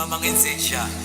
Mama ngenze njani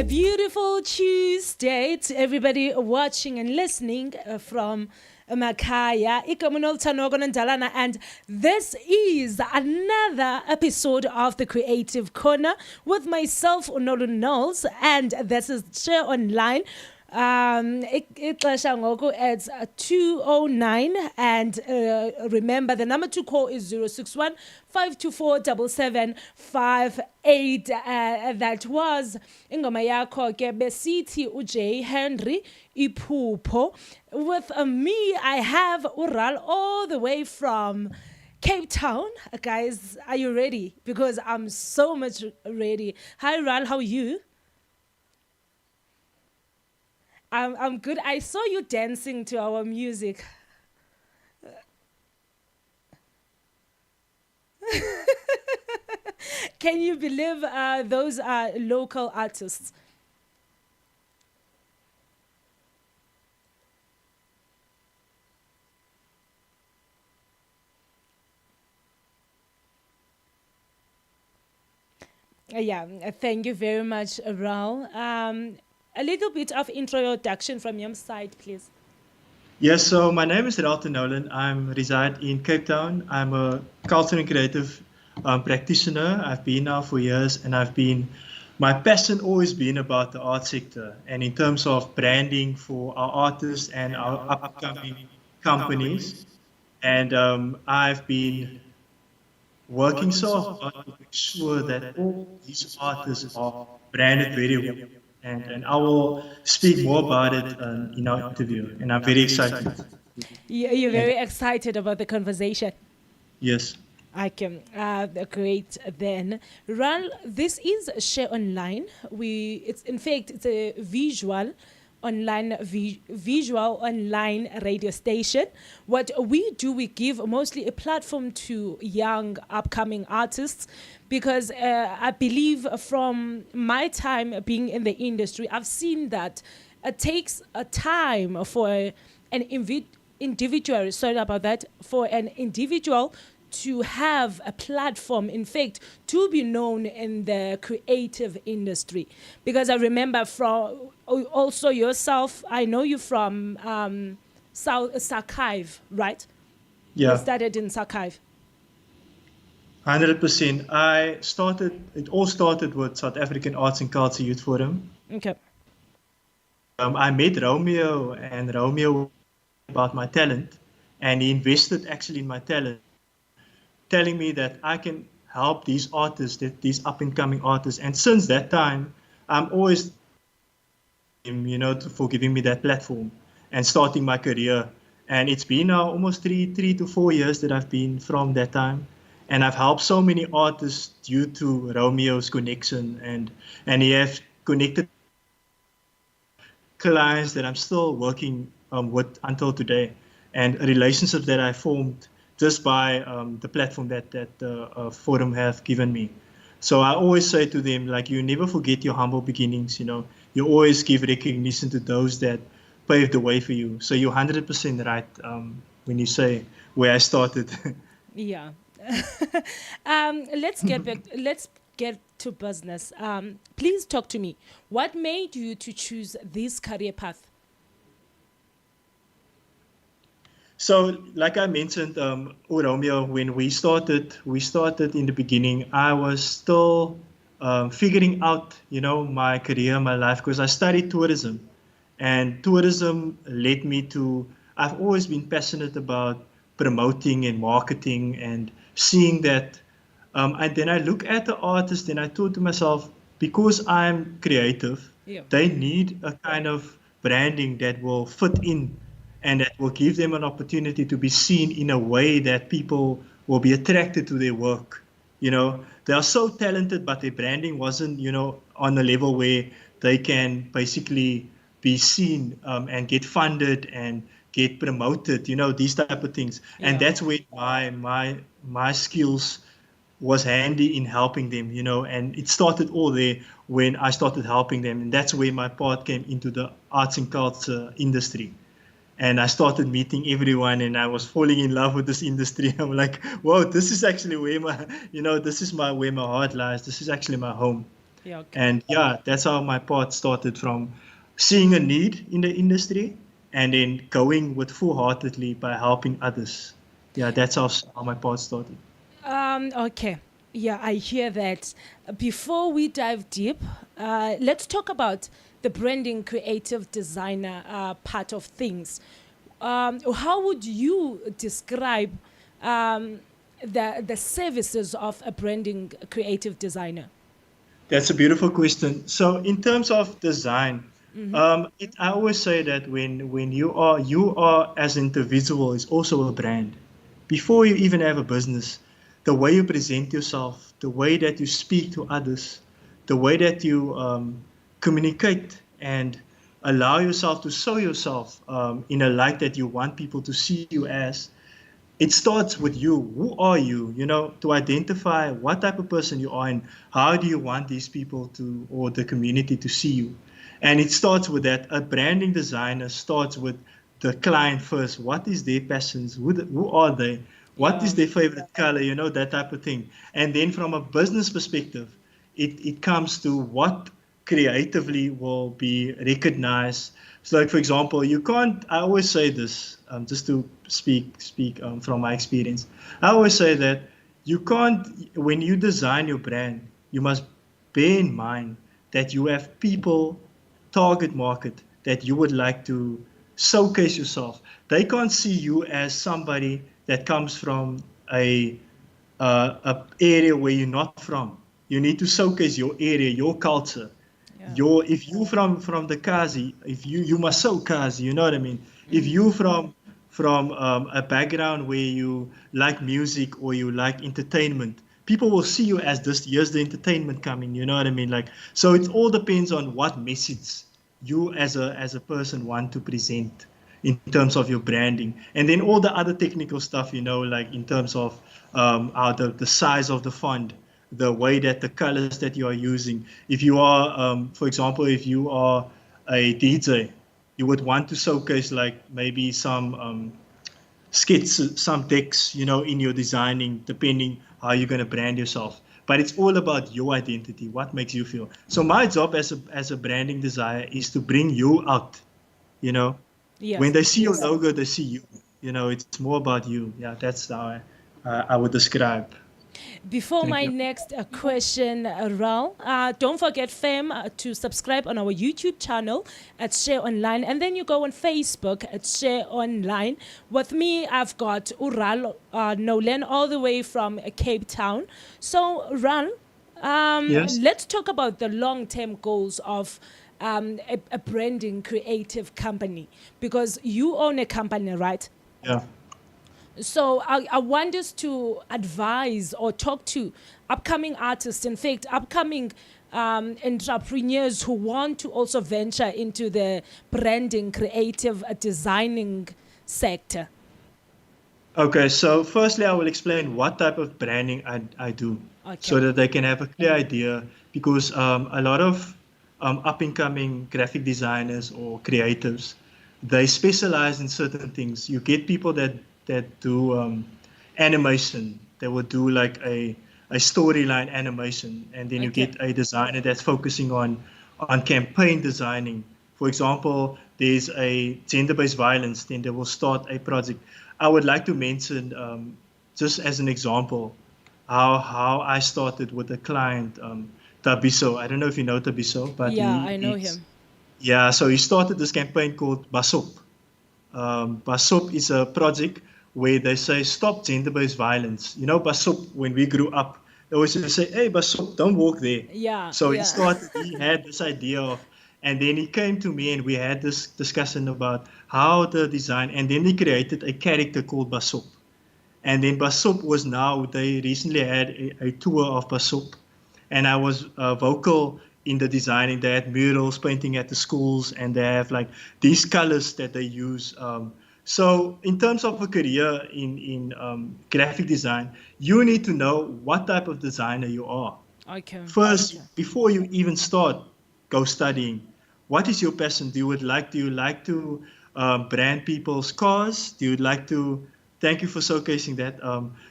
Beautiful Tuesday to everybody watching and listening from Makaya. Noluthando Nondalana, and this is another episode of the Creative Corner with myself, Noluthando, and this is Share Online. Ixesha ngoku it's 2:09, and remember the number to call is 061 524 7758. That was ingoma yakho ke besithi uJ Henry Iphupho. With me I have Ural all the way from Cape Town. Guys, are you ready? Because I'm so much ready. Hi Ral, how are you? I'm good. I saw you dancing to our music. Can you believe those are local artists? Yeah, thank you very much, Raul. A little bit of introduction from your side, please. Yes, so my name is Ralton. I reside in Cape Town. I'm a culture and creative practitioner. I've been now for years, and my passion always been about the art sector. And in terms of branding for our artists and our upcoming companies, and I've been working so hard to make sure that all these artists are branded very well. And I will speak more about it in our interview. And I'm very excited. You're very excited about the conversation. Yes. I can. Great then. Ral, this is Share Online. It's a visual online radio station. What we do, we give mostly a platform to young upcoming artists, because I believe from my time being in the industry, I've seen that it takes a time for an individual, for an individual to have a platform, in fact, to be known in the creative industry. Because I remember from also yourself, I know you from South Sarkive, right? Yeah. You started in Sarkive. 100%. It all started with South African Arts and Culture Youth Forum. Okay. I met Romeo, and Romeo about my talent, and he invested actually in my talent, telling me that I can help these artists, these up and coming artists. And since that time, I'm always him, for giving me that platform and starting my career. And it's been now almost 3 to 4 years that I've been from that time. And I've helped so many artists due to Romeo's connection, and he has connected clients that I'm still working with until today, and relationships that I formed just by the platform that the forum have given me. So I always say to them, like, you never forget your humble beginnings. You always give recognition to those that paved the way for you. So you're 100% right when you say where I started. Yeah. Let's get back. Let's get to business. Please talk to me. What made you to choose this career path? So, like I mentioned, Romeo, when we started in the beginning, I was still figuring out, my career, my life, because I studied tourism, and tourism led me to. I've always been passionate about promoting and marketing and seeing that. And then I look at the artist and I thought to myself, because I'm creative, Yeah. they need a kind of branding that will fit in and that will give them an opportunity to be seen in a way that people will be attracted to their work. They are so talented, but their branding wasn't, on a level where they can basically be seen and get funded and get promoted, these type of things. And Yeah. that's where my skills was handy in helping them, and it started all there when I started helping them. And that's where my part came into the arts and culture industry. And I started meeting everyone and I was falling in love with this industry. I'm like, whoa, this is actually where this is where my heart lies. This is actually my home. Yeah. Okay. And yeah, that's how my part started, from seeing a need in the industry and then going with full-heartedly by helping others. Yeah, that's how my part started. Okay. Yeah, I hear that. Before we dive deep, let's talk about the branding creative designer part of things. How would you describe the services of a branding creative designer? That's a beautiful question. So, in terms of design, I always say that when you are as an individual is also a brand. Before you even have a business, the way you present yourself, the way that you speak to others, the way that you communicate and allow yourself to show yourself in a light that you want people to see you as, it starts with you. Who are you? To identify what type of person you are and how do you want these people to, or the community to see you. And it starts with that. A branding designer starts with the client first. What is their passions? Who are they? What Yeah. is their favorite color? That type of thing. And then from a business perspective, it comes to what creatively will be recognized. So, like, for example, you can't. I always say this, just to speak from my experience. I always say that you can't. When you design your brand, you must bear in mind that you have people, target market that you would like to showcase yourself. They can't see you as somebody that comes from a a area where you're not from. You need to showcase your area, your culture. Yeah. If you from the Kazi, if you must show Kazi, you know what I mean? If you from a background where you like music or you like entertainment, people will see you as this. Here's the entertainment coming. You know what I mean? Like, so it all depends on what message you as a person want to present in terms of your branding, and then all the other technical stuff, like in terms of the size of the font, the way that the colors that you are using. If you are, for example, if you are a DJ, you would want to showcase like maybe some skits, some decks, in your designing, depending how you're going to brand yourself. But it's all about your identity, what makes you feel. So my job as a branding designer is to bring you out, you know. When Yes. they see your logo, they see you. It's more about you. Yeah, that's how I would describe. Before Thank my you. next question, Ral, don't forget, fam, to subscribe on our YouTube channel at Share Online, and then you go on Facebook at Share Online. With me, I've got Ural Nolan, all the way from Cape Town. So, Ral, Yes. let's talk about the long-term goals of a branding creative company, because you own a company, right? Yeah. So I want us to advise or talk to upcoming artists, in fact, upcoming entrepreneurs who want to also venture into the branding, creative designing sector. Okay, so firstly, I will explain what type of branding I do Okay. so that they can have a clear idea because a lot of up and coming graphic designers or creatives, they specialize in certain things. You get people that do animation, they will do like a storyline animation, and then you Okay. get a designer that's focusing on campaign designing. For example, there's a gender-based violence, then they will start a project. I would like to mention, just as an example, how I started with a client, Tabiso. I don't know if you know Tabiso, but Yeah, I know he's him. yeah. So he started this campaign called Basop. Basop is a project where they say stop gender-based violence. You know, Basop, when we grew up, they always used to say, "Hey, Basop, don't walk there." Yeah, So he yeah. started. He had this idea of, and then he came to me, and we had this discussion about how the design, and then he created a character called Basop. And then Basop was now, they recently had a tour of Basop. And I was vocal in the designing. They had murals painting at the schools, and they have like these colors that they use. So, in terms of a career in graphic design, you need to know what type of designer you are. Okay. First, Okay. before you even start, go studying. What is your passion? Do you like to brand people's cars? Do you like to? Thank you for showcasing that.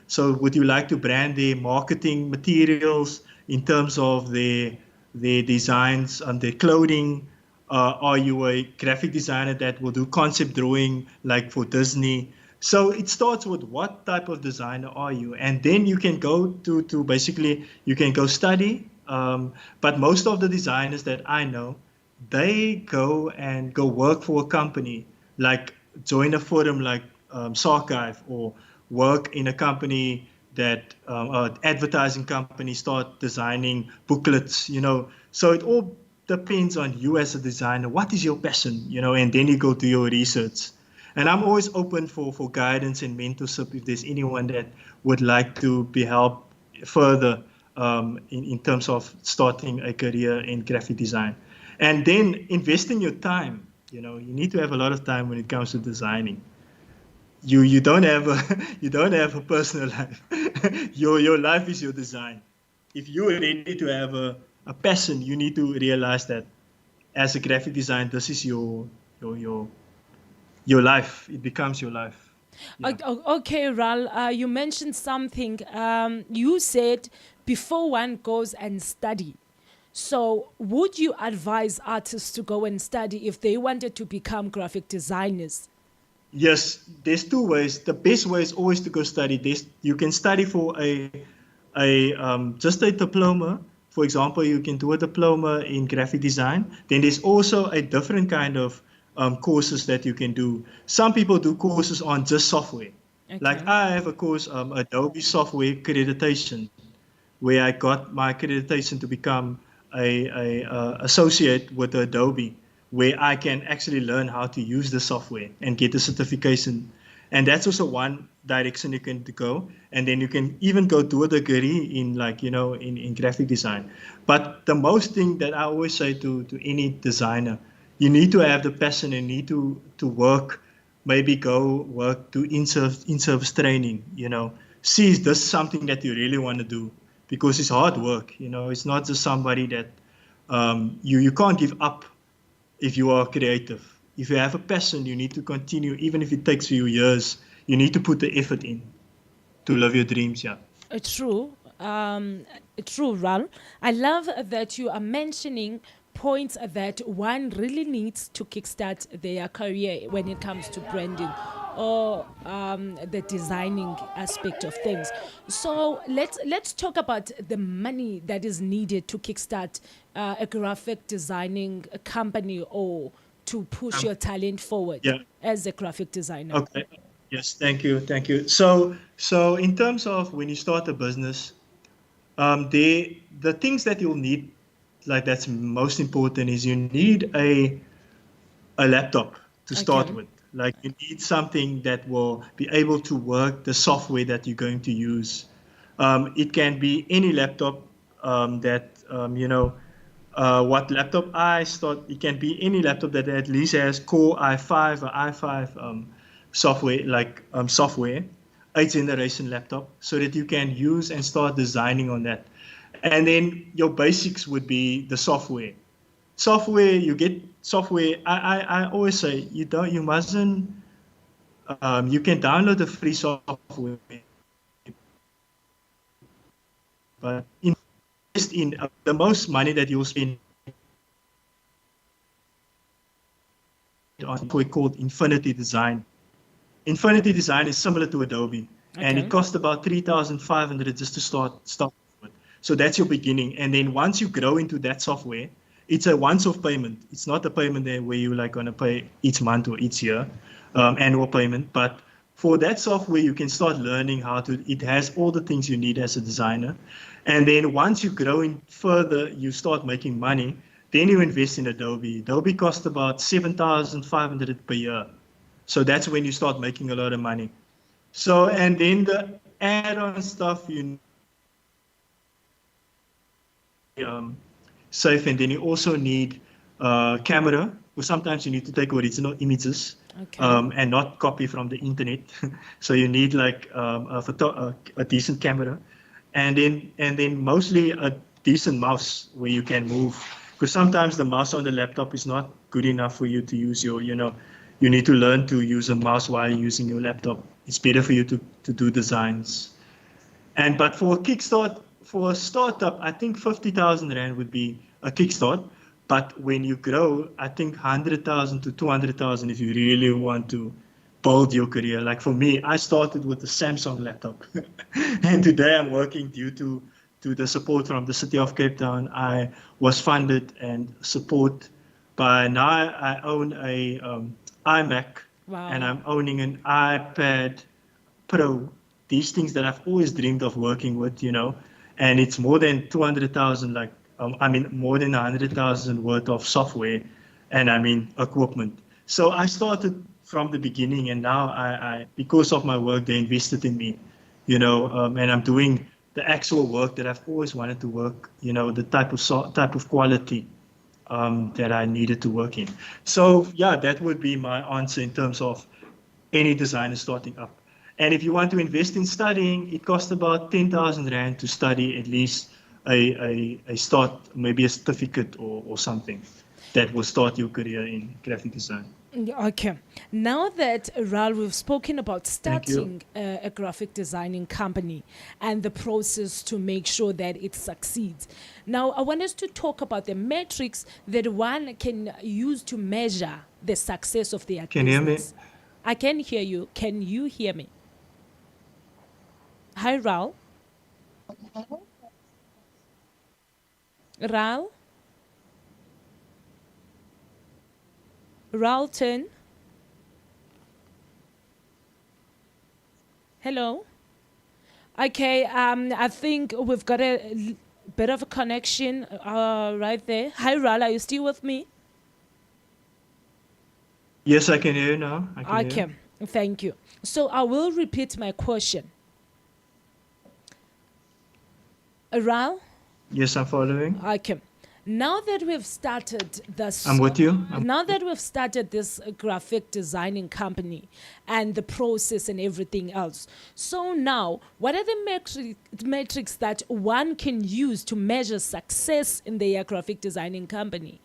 So, would you like to brand their marketing materials in terms of their designs and their clothing? Are you a graphic designer that will do concept drawing like for Disney? So it starts with what type of designer are you, and then you can go to basically you can go study. But most of the designers that I know, they go work for a company, like join a forum like Sarchive, or work in a company that advertising company, start designing booklets. So it all depends on you as a designer. What is your passion? And then you go do your research. And I'm always open for guidance and mentorship if there's anyone that would like to be helped further in terms of starting a career in graphic design. And then invest in your time. You need to have a lot of time when it comes to designing. You don't have a you don't have a personal life. Your life is your design. If you're ready to have a passion, you need to realize that as a graphic designer, this is your your your life. It becomes your life. Yeah. Okay, Ral, you mentioned something. You said before one goes and study. So, would you advise artists to go and study if they wanted to become graphic designers? Yes, there's two ways. The best way is always to go study. You can study for just a diploma. For example, you can do a diploma in graphic design. Then there's also a different kind of courses that you can do. Some people do courses on just software. Okay. Like I have a course, Adobe Software Accreditation, where I got my accreditation to become a associate with Adobe, where I can actually learn how to use the software and get the certification. And that's also one direction you can go. And then you can even go do a degree in in graphic design. But the most thing that I always say to any designer, you need to have the passion and need to work, maybe go work, do in-service training, see is this something that you really want to do, because it's hard work. It's not just somebody that you can't give up if you are creative. If you have a passion, you need to continue, even if it takes you years. You need to put the effort in to live your dreams. Yeah. True. True, Ral. I love that you are mentioning points that one really needs to kickstart their career when it comes to branding or the designing aspect of things. So let's talk about the money that is needed to kickstart a graphic designing company or to push your talent forward Yeah. as a graphic designer. Okay. Yes. Thank you. Thank you. So in terms of when you start a business, the things that you'll need, like that's most important, is you need a laptop to Okay. start with. Like you need something that will be able to work the software that you're going to use. It can be any laptop that what laptop I start. It can be any laptop that at least has Core i5 or i5 software, like software, 8th generation laptop, so that you can use and start designing on that. And then your basics would be the software. Software, you get software. I always say you mustn't. You can download the free software, but invest in the most money that you'll spend on software called Infinity Design. Infinity Design is similar to Adobe, and Okay. it costs about 3,500 just to start with. So that's your beginning, and then once you grow into that software, it's a once-off payment. It's not a payment there where you're like gonna pay each month or each year, annual payment. But for that software, you can start learning how to. It has all the things you need as a designer, and then once you grow in further, you start making money. Then you invest in Adobe. Adobe costs about 7,500 per year. So that's when you start making a lot of money. So, and then the add-on stuff, safe, and then you also need camera, because sometimes you need to take original images Okay. and not copy from the internet. So you need like a decent camera, and then mostly a decent mouse where you can move, because sometimes the mouse on the laptop is not good enough for you to use you need to learn to use a mouse while you're using your laptop. It's better for you to do designs. And but for a kickstart, for a startup, I think 50,000 rand would be a kickstart. But when you grow, I think 100,000 to 200,000 if you really want to build your career. Like for me, I started with a Samsung laptop, and today I'm working due to the support from the city of Cape Town. I was funded and support by now I own a iMac, and Wow. I'm owning an iPad Pro, these things that I've always dreamed of working with, and it's more than 200,000, like, more than 100,000 worth of software and equipment. So I started from the beginning, and now because of my work, they invested in me, and I'm doing the actual work that I've always wanted to work, the type of quality that I needed to work in. So yeah, that would be my answer in terms of any designer starting up. And if you want to invest in studying, it costs about 10,000 Rand to study at least a start, maybe a certificate or something that will start your career in graphic design. Okay. Now that, Ral, we've spoken about Thank you. starting a graphic designing company and the process to make sure that it succeeds. Now, I want us to talk about the metrics that one can use to measure the success of their Can you hear me? business. I can hear you. Can you hear me? Hi, Ral. Ral? Ralton? Hello? Okay, I think we've got a bit of a connection right there. Hi, Ral, are you still with me? Yes, I can hear you now. I can hear Okay, thank you. So I will repeat my question. Ral? Yes, I'm following. Okay. Now that we've started this, I'm with you. now that we've started this graphic designing company and the process and everything else, so now what are the metrics that one can use to measure success in their graphic designing company?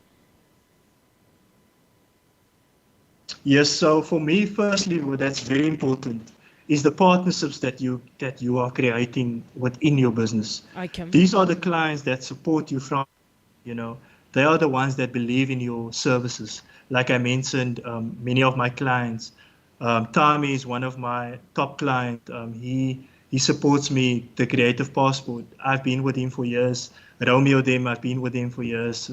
Yes, so for me, firstly, what that's very important is the partnerships that you are creating within your business. Okay. These are the clients that support you from, they are the ones that believe in your services. Like I mentioned, many of my clients Tommy is one of my top clients. He supports me, the Creative Passport. I've been with him for years. Romeo Dem, I've been with him for years.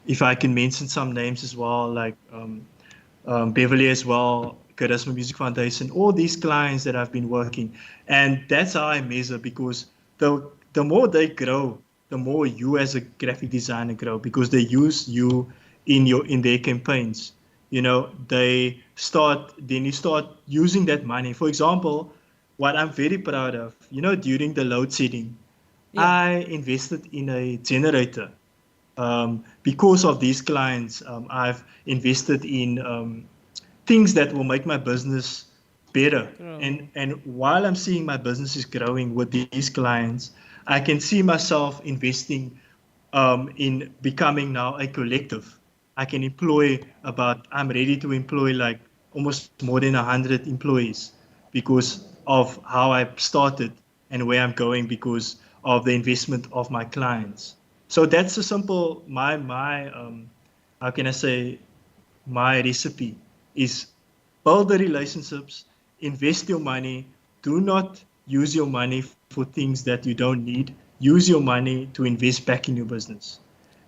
If I can mention some names as well, like Beverly as well, Charisma Music Foundation, all these clients that I've been working. And that's how I measure, because the more they grow, the more you as a graphic designer grow, because they use you in their campaigns. You know, then you start using that money. For example, what I'm very proud of, during the load shedding, Yeah. I invested in a generator. Because of these clients, I've invested in things that will make my business better. And while I'm seeing my business is growing with these clients, I can see myself investing in becoming now a collective. I can I'm ready to employ like almost more than 100 employees because of how I started and where I'm going because of the investment of my clients. So that's a simple, how can I say, my recipe is build the relationships, invest your money, do not use your money for things that you don't need. Use your money to invest back in your business.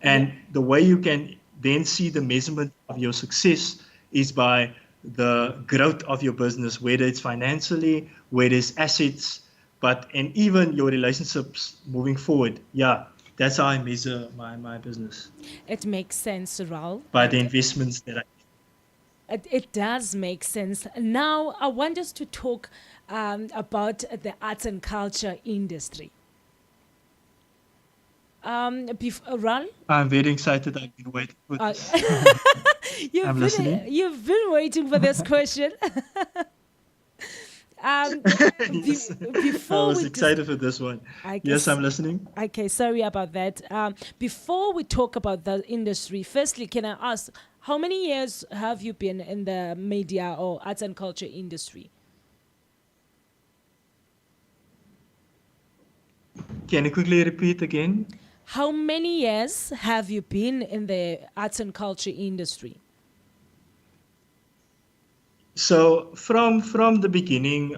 And the way you can then see the measurement of your success is by the growth of your business, whether it's financially, whether it's assets, and even your relationships moving forward. Yeah, that's how I measure my business, It makes sense, Raul. by the investments that I. It does make sense. Now, I want us to talk about the arts and culture industry. Raul, I'm very excited. I've been waiting for this. I'm listening. you've been waiting for this question. Yes. I Before was we excited for this one. I Yes, guess. I'm listening. Okay, sorry about that. Before we talk about the industry, firstly, can I ask how many years have you been in the media or arts and culture industry? Can you quickly repeat again? How many years have you been in the arts and culture industry? So from the beginning,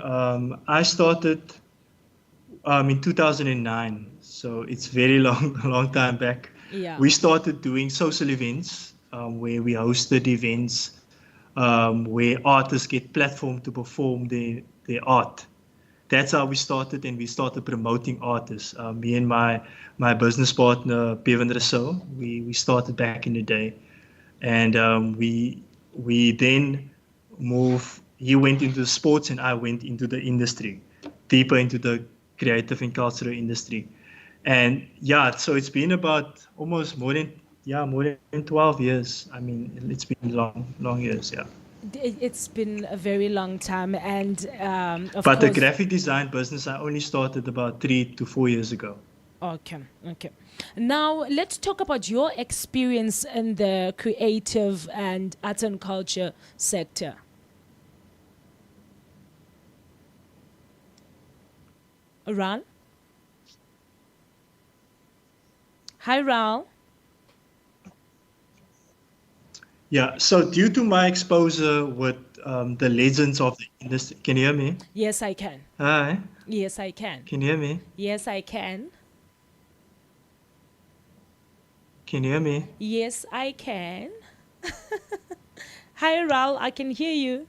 I started in 2009. So it's very long time back. Yeah. We started doing social events where we hosted events where artists get platform to perform their art. That's how we started, and we started promoting artists. Me and my business partner, Bevan Rousseau, we started back in the day. And we then moved. He went into the sports, and I went into the industry, deeper into the creative and cultural industry. And yeah, so it's been about almost more than 12 years. I mean, it's been long years, yeah. It's been a very long time, and of But the course. graphic design business, I only started about 3 to 4 years ago. Okay, okay. Now let's talk about your experience in the creative and arts and culture sector. Ral? Hi, Ral. Yeah, so due to my exposure with the legends of the industry, can you hear me? Yes, I can. Hi, Yes, I can. can you hear me? Yes, I can. Can you hear me? Yes, I can. Hi, Ral. I can hear you.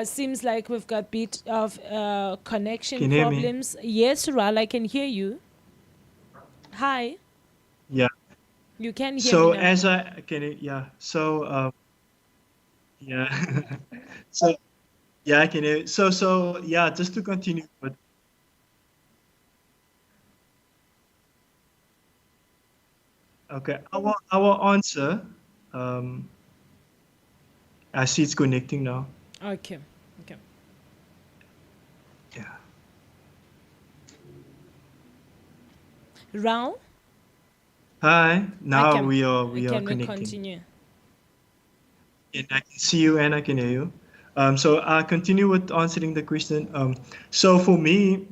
Seems like we've got bit of connection Can you hear me? problems. Yes, Ral, I can hear you. Hi. Yeah. You can hear me So now. as I can, yeah. So yeah. So yeah, I can hear. So yeah. Just to continue, but okay. Our answer. Um, I see it's connecting now. Okay. Okay. Yeah. Ral, Hi. I Now can. we are Can we connecting. continue? And I can see you and I can hear you. So I continue with answering the question. So for me,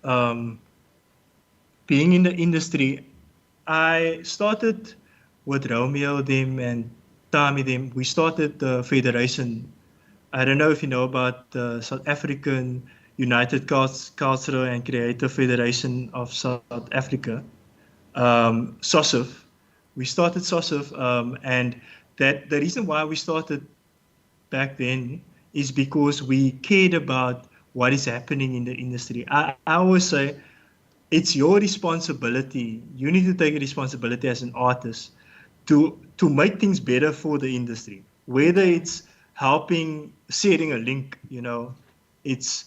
um, being in the industry, I started with Romeo them, and time with them, we started the federation. I don't know if you know about the South African United Cultural and Creative Federation of South Africa, SOSIF. We started SOSIF, and that the reason why we started back then is because we cared about what is happening in the industry. I always say it's your responsibility. You need to take responsibility as an artist to make things better for the industry. Whether it's helping sharing a link, it's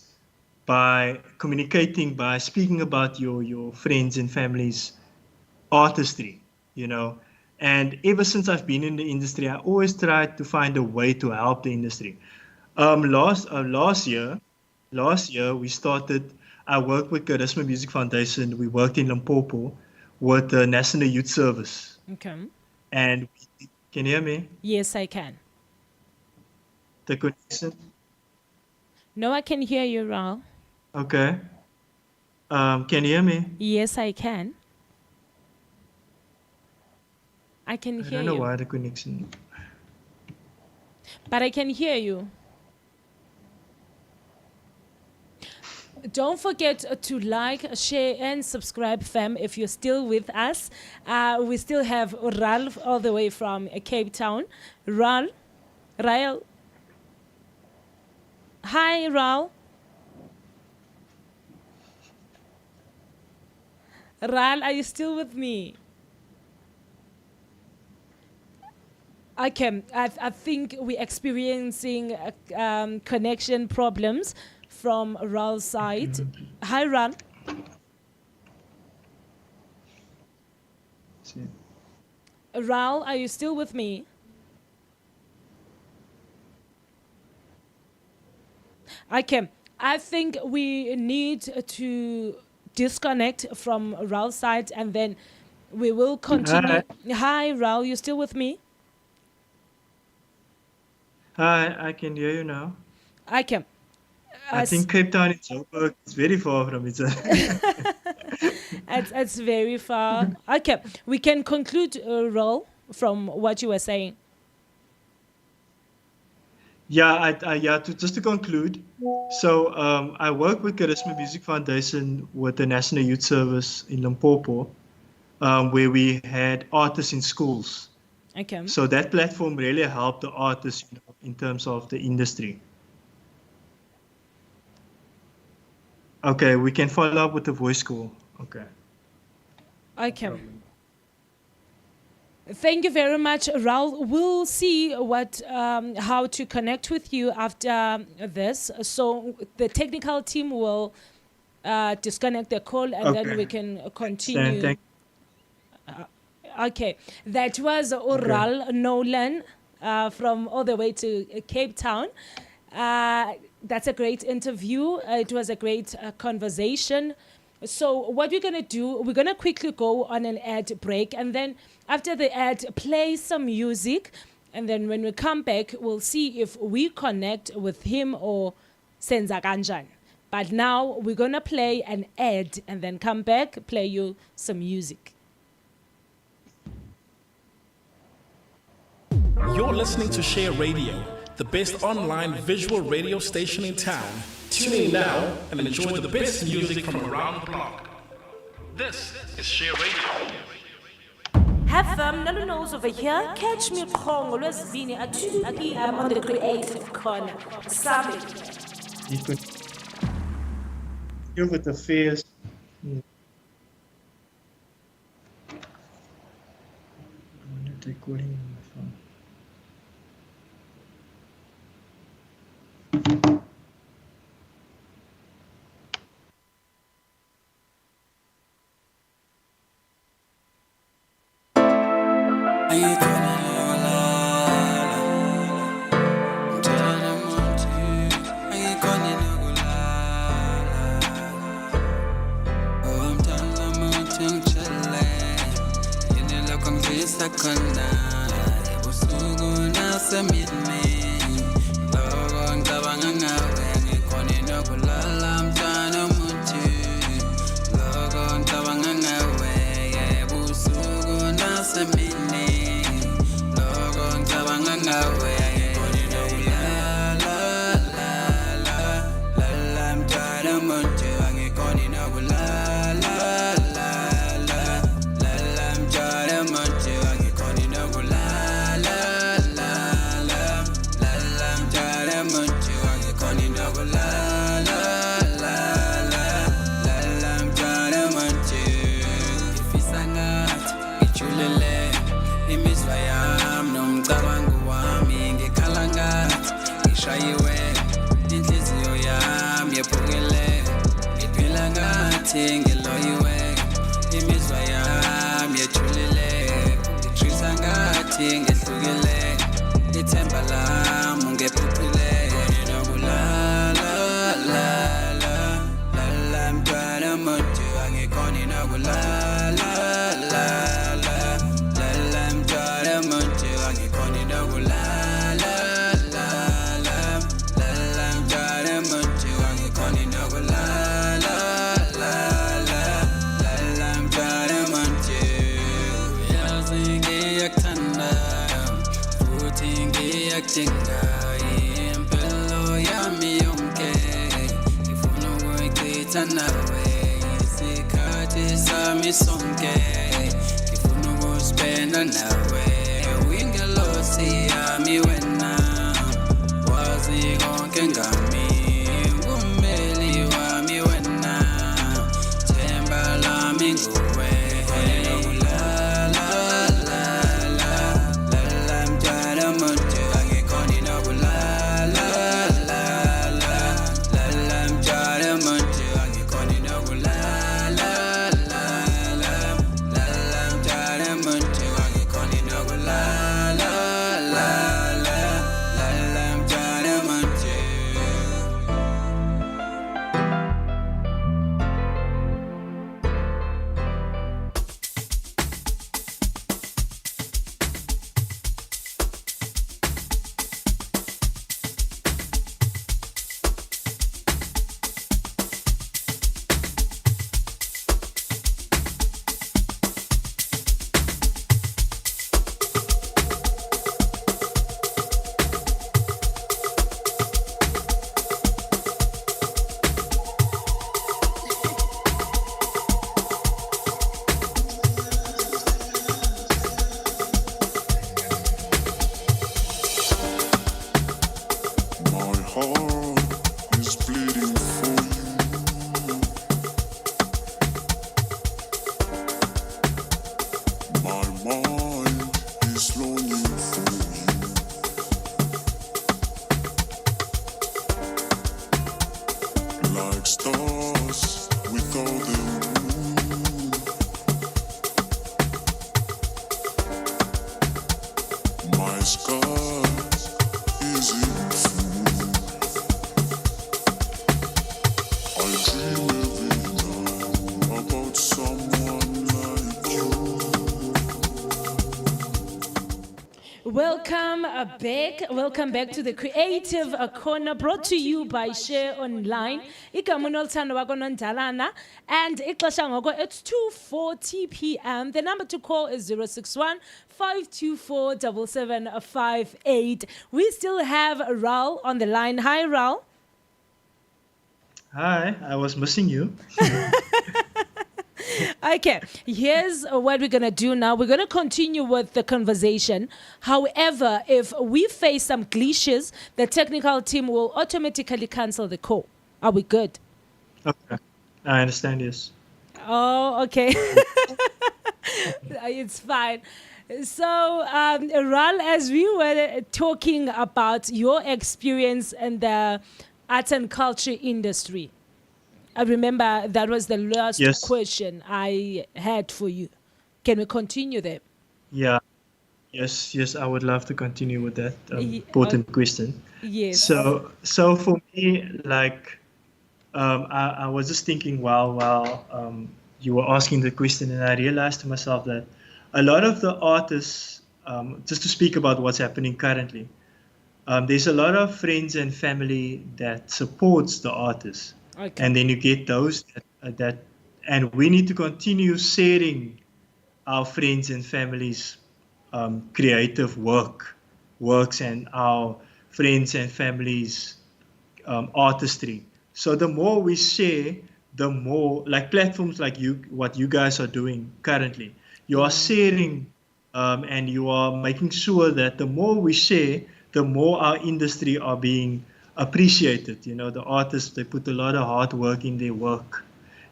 by communicating, by speaking about your friends and families artistry, And ever since I've been in the industry, I always tried to find a way to help the industry. Last year we started. I worked with Charisma Music Foundation. We worked in Limpopo with the National Youth Service. Okay. And can you hear me? Yes, I can. The connection. No, I can hear you, Raul. Okay. Can you hear me? Yes, I can. I can hear you. I don't know why the connection. But I can hear you. Don't forget to like, share, and subscribe, fam, if you're still with us. We still have Ralph all the way from Cape Town. Raul. Hi, Raul. Ral, are you still with me? Okay, I think we're experiencing connection problems from Ral's side. Hi, Ral. Ral, are you still with me? Okay, I think we need to disconnect from Ral's side and then we will continue. Hi, Ral, you still with me? Hi, I can hear you now. I can. I think Cape Town and Joburg is very far from each other. It's very far. Okay, we can conclude, Ral, from what you were saying. Yeah, just to conclude, so I work with Charisma Music Foundation with the National Youth Service in Limpopo, where we had artists in schools. Okay. So that platform really helped the artists in terms of the industry. Okay, we can follow up with the voice call. Okay. Okay. Thank you very much, Raul. We'll see how to connect with you after this. So the technical team will disconnect the call and then we can continue. Okay, that was Ralton Nondalana from all the way to Cape Town. That's a great interview. It was a great conversation. So what we're going to do, we're going to quickly go on an ad break. And then after the ad, play some music. And then when we come back, we'll see if we connect with him or senza kanjani. But now we're going to play an ad and then come back, play you some music. You're listening to Share Radio, the best online visual radio station in town. Tune in now and enjoy the best music from around the block. This is Share Radio. Have fun, Nolu knows over here. Catch me Kongo, Lwesibini at 2 p.m. on the Creative Corner. Summit. You could deal with the fears. I'm not recording on my phone. Logo ngicabanga ngishayiwe inhliziyo yami yephukile ngiphila ngathi ngiloyiwe imizwa yami yejulile ngitrisa ngathi ngehlukile ithemba lami ngephuphile nokulala la mntwana mude angikhoni nokulala la mntwana mude angikhoni nokulala la mntwana mude angikhoni nokulala la mntwana mude uyazi ngiyakuthanda futhi ngiyakudinga impilo yami yonke ngifuna ukuyichitha nawe isikhathi sami sonke ngifuna ukuspenda nawe uyingelosi yami wena wazi konke ngami ummeli wami wena themba lami nguwe Welcome back to the Creative Corner, brought to you by Share Online. Igama Noluthando Nondalana, and it's 2:40 p.m. The number to call is 061-524-7758. We still have Ral on the line. Hi, Ral. Hi, I was missing you. Okay, here's what we're going to do now. We're going to continue with the conversation. However, if we face some glitches, the technical team will automatically cancel the call. Are we good? Okay, I understand, yes. Oh, okay. It's fine. So, Ral, as we were talking about your experience in the arts and culture industry, I remember that was the last question I had for you. Can we continue there? Yeah. Yes, I would love to continue with that important question. Yes. So for me, like, I was just thinking while you were asking the question, and I realized to myself that a lot of the artists, just to speak about what's happening currently, there's a lot of friends and family that supports the artists. Okay. And then you get those that, and we need to continue sharing our friends and families' creative works and our friends and families' artistry. So the more we share, the more, like platforms like what you guys are doing currently, you are sharing and you are making sure that the more we share, the more our industry are being appreciated. You know, the artists, they put a lot of hard work in their work.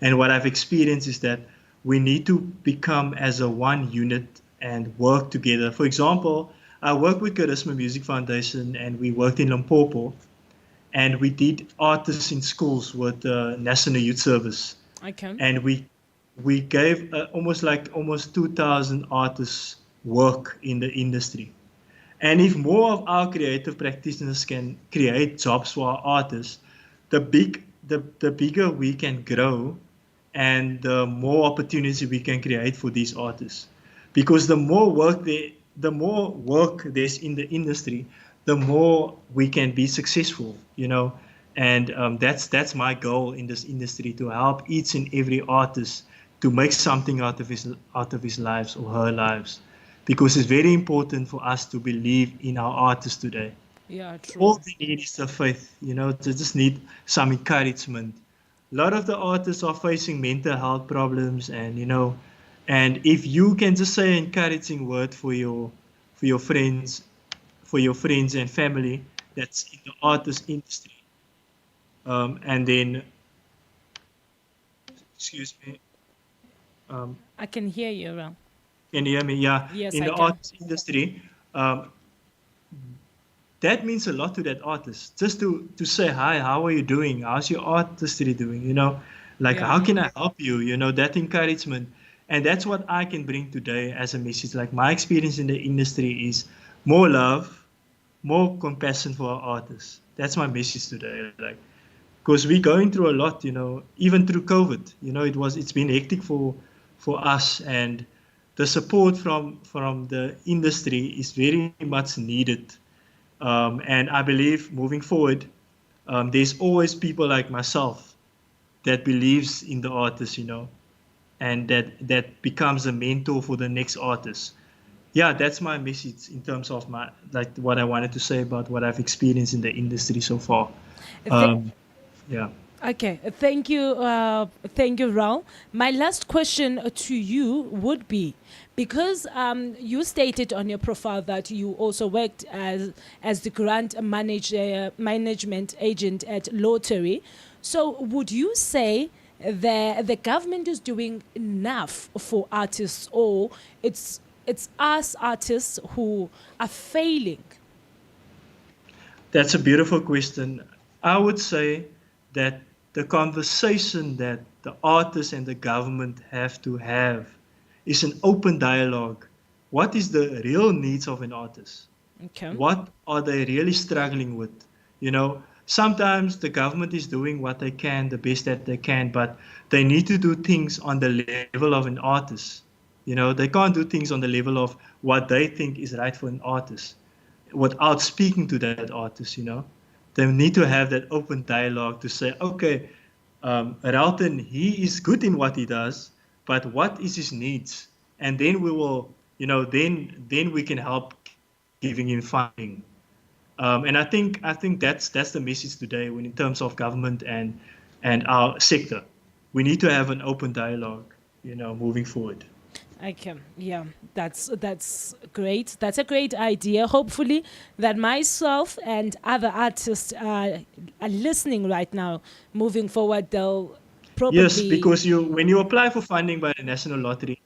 And what I've experienced is that we need to become as a one unit and work together. For example, I worked with Charisma Music Foundation, and we worked in Limpopo, and we did artists in schools with the National Youth Service, Okay. and we gave almost 2,000 artists work in the industry. And if more of our creative practitioners can create jobs for our artists, the bigger we can grow, and the more opportunity we can create for these artists. Because the more work there's in the industry, the more we can be successful, And that's my goal in this industry, to help each and every artist to make something out of his lives or her lives. Because it's very important for us to believe in our artists today. Yeah, true. All they need is the faith, they just need some encouragement. A lot of the artists are facing mental health problems, and and if you can just say an encouraging word for your friends, and family that's in the artist industry, and then, excuse me, I can hear you, Ral. can you hear me? Yeah. Yes, In I the can. artist industry, that means a lot to that artist. Just to say, hi, how are you doing? How's your artistry doing? Like, Yeah. how can I help you? That encouragement. And that's what I can bring today as a message. Like, my experience in the industry is more love, more compassion for our artists. That's my message today. Like, because we're going through a lot, even through COVID. It's been hectic for us, and the support from the industry is very much needed. And I believe moving forward, there's always people like myself that believes in the artist, and that becomes a mentor for the next artist. Yeah, that's my message in terms of what I wanted to say about what I've experienced in the industry so far. Yeah. Okay, thank you, Raul. My last question to you would be, because you stated on your profile that you also worked as the grant management agent at Lottery. So, would you say that the government is doing enough for artists, or it's us artists who are failing? That's a beautiful question. I would say that the conversation that the artists and the government have to have is an open dialogue. What is the real needs of an artist? Okay. What are they really struggling with? Sometimes the government is doing what they can, the best that they can, but they need to do things on the level of an artist. They can't do things on the level of what they think is right for an artist without speaking to that artist, They need to have that open dialogue to say, okay, Ralton, he is good in what he does, but what is his needs? And then we will, then we can help giving him funding. And I think that's the message today when in terms of government and our sector. We need to have an open dialogue, moving forward. Okay, yeah, that's great. That's a great idea. Hopefully that myself and other artists are listening right now. Moving forward, they'll probably... Yes, because when you apply for funding by the National Lottery,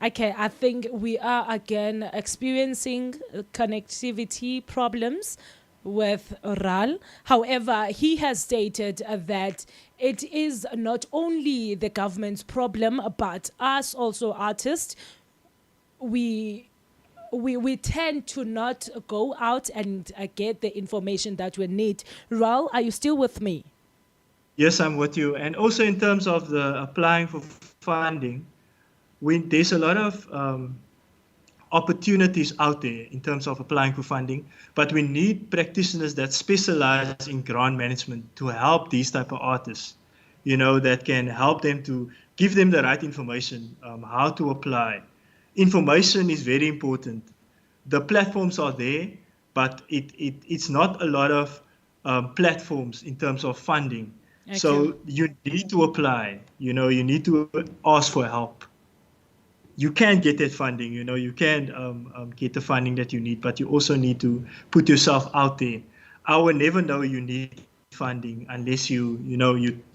Okay, I think we are again experiencing connectivity problems with Ral. However, he has stated that it is not only the government's problem, but us also artists. We tend to not go out and get the information that we need. Ral, are you still with me? Yes, I'm with you. And also in terms of the applying for funding, there's a lot of opportunities out there in terms of applying for funding, but we need practitioners that specialize in grant management to help these type of artists, that can help them to give them the right information, how to apply. Information is very important. The platforms are there, but it's not a lot of platforms in terms of funding. Okay. So you need to apply, you need to ask for help. You can get that funding, you can get the funding that you need, but you also need to put yourself out there. I will never know you need funding unless you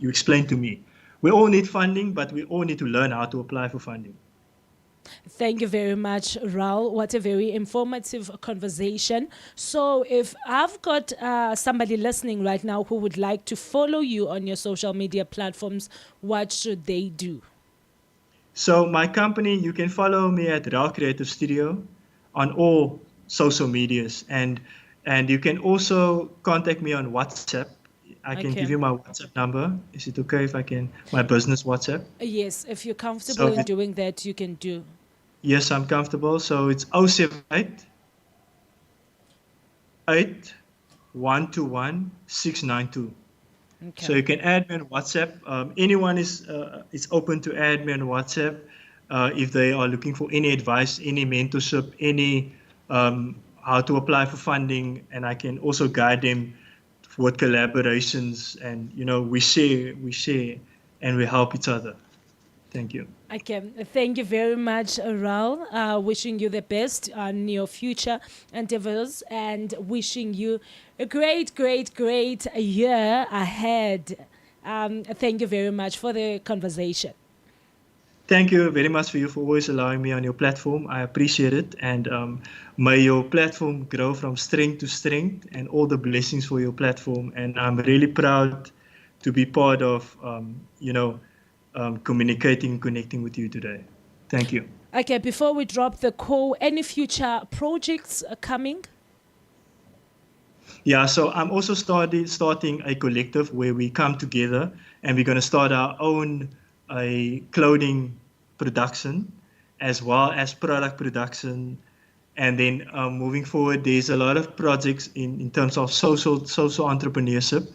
explain to me. we all need funding, but we all need to learn how to apply for funding. Thank you very much, Raul. What a very informative conversation. So if I've got somebody listening right now who would like to follow you on your social media platforms, what should they do? So my company, you can follow me at Raul Creative Studio on all social medias. And you can also contact me on WhatsApp. I can give you my WhatsApp number. Is it okay if I can, my business WhatsApp? Yes, if you're comfortable in doing that, you can do. Yes, I'm comfortable. So it's 078 121 692. Okay. So you can add me on WhatsApp. Anyone is open to add me on WhatsApp if they are looking for any advice, any mentorship, any how to apply for funding, and I can also guide them with collaborations. And we share, and we help each other. Thank you. Okay, thank you very much, Raul. Wishing you the best on your future endeavors and wishing you a great, great, great year ahead. Thank you very much for the conversation. Thank you very much for always allowing me on your platform. I appreciate it. And may your platform grow from strength to strength, and all the blessings for your platform. And I'm really proud to be part of, connecting with you today. Thank you. Okay, before we drop the call, any future projects coming? Yeah, so I'm also starting a collective where we come together, and we're going to start our own clothing production as well as product production. And then moving forward, there's a lot of projects in terms of social entrepreneurship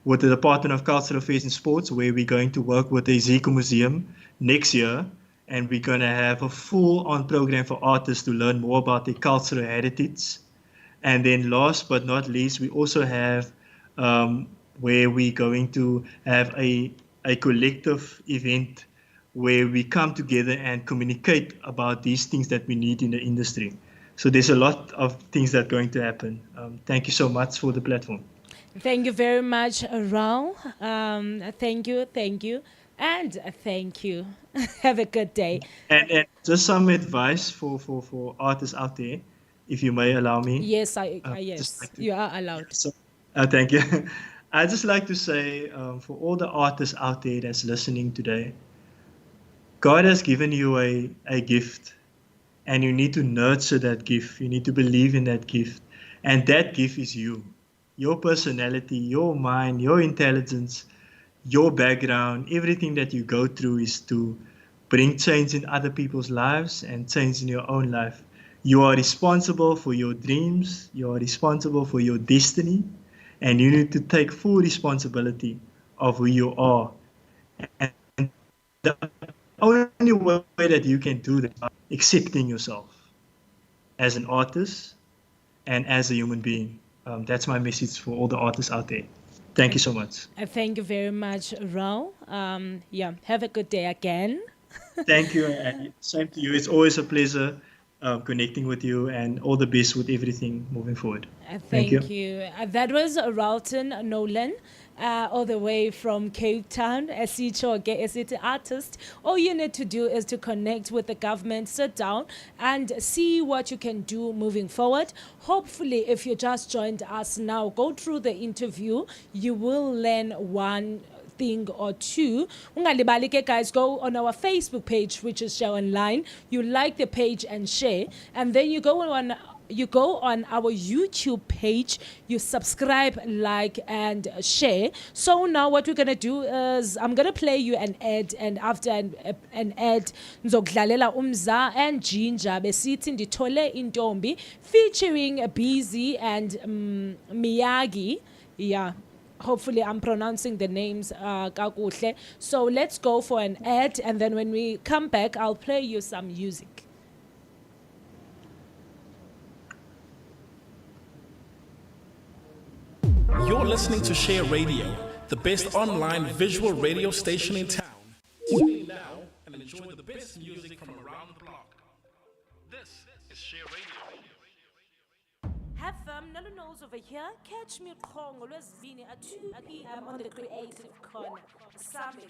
with the Department of Cultural Affairs and Sports, where we're going to work with the Ezekiel Museum next year. And we're going to have a full-on program for artists to learn more about their cultural heritage. And then last but not least, we also have where we're going to have a collective event where we come together and communicate about these things that we need in the industry. So there's a lot of things that are going to happen. Thank you so much for the platform. Thank you very much, Raul. Thank you, and thank you. Have a good day. And just some advice for artists out there, if you may allow me. Yes, yes, you are allowed. So, thank you. I'd just like to say for all the artists out there that's listening today, God has given you a gift, and you need to nurture that gift. You need to believe in that gift. And that gift is you. Your personality, your mind, your intelligence, your background, everything that you go through is to bring change in other people's lives and change in your own life. You are responsible for your dreams. You are responsible for your destiny. And you need to take full responsibility of who you are. And the only way that you can do that is accepting yourself as an artist and as a human being. That's my message for all the artists out there. Thank you so much. Thank you very much, Raul. Have a good day again. Thank you, and same to you. It's always a pleasure connecting with you, and all the best with everything moving forward. Thank you. That was Ralton Nondalana, all the way from Cape Town, as a artist. All you need to do is to connect with the government, sit down and see what you can do moving forward. Hopefully, if you just joined us now, go through the interview. You will learn one thing or two. Ungalibalike, guys, go on our Facebook page, which is Share Online. You like the page and share, and then you go on our YouTube page, you subscribe, like, and share. So now what we're going to do is I'm going to play you an ad, and after an ad, ngizokudlalela Umza and Ginger besithi ndithole intombi featuring Busy and Miyagi. Yeah. Hopefully I'm pronouncing the names kakuhle. So let's go for an ad, and then when we come back, I'll play you some music. You're listening to Share Radio, the best online visual radio station in town. Tune in now and enjoy the best music from around the block. This is Share Radio. Have Nolu knows over here. Catch me Kong, always Vini at 2 p.m. on the Creative Corner Summit.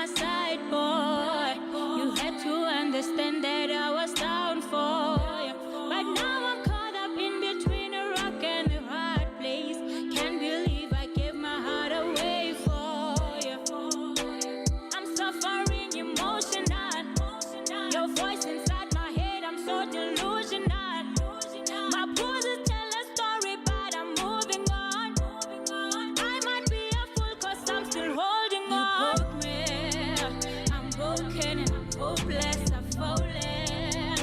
my side, boy. You had to understand that I was down for you. But now I'm caught up in between a rock and a hard place. Can't believe I gave my heart away for you. I'm suffering emotional. Your voice inside my head, I'm so delusional. My poses tell a story, but I'm moving on. I might be a fool cause I'm still holding on. You broke me, I'm broken and I'm hopeless, I've fallen.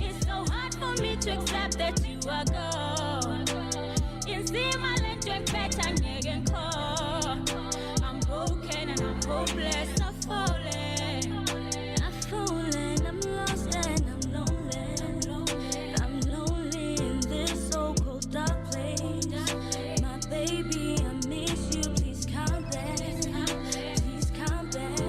It's so hard for me to accept that you are gone. In my land, drink better, and call. I'm broken and I'm hopeless, I've fallen. I've fallen, I'm lost and I'm lonely. I'm lonely in this so-called dark place. My baby, I miss you, please come back. Please come back.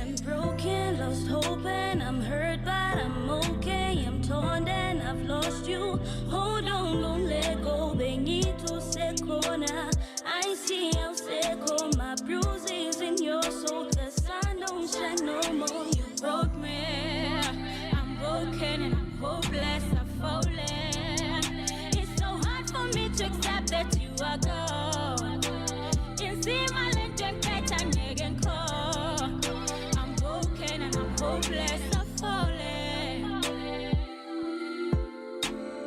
I'm broken, lost hope and I'm hurt, but I'm okay. I'm torn and I've lost you. Hold on, don't let go. Benito Secona. I see how seco. My bruises in your soul. The sun don't shine no more. You broke me. I'm broken and I'm hopeless. I've fallen. It's so hard for me to accept that you are gone. In my land, drink better, and call. I'm broken and I'm hopeless. I've fallen.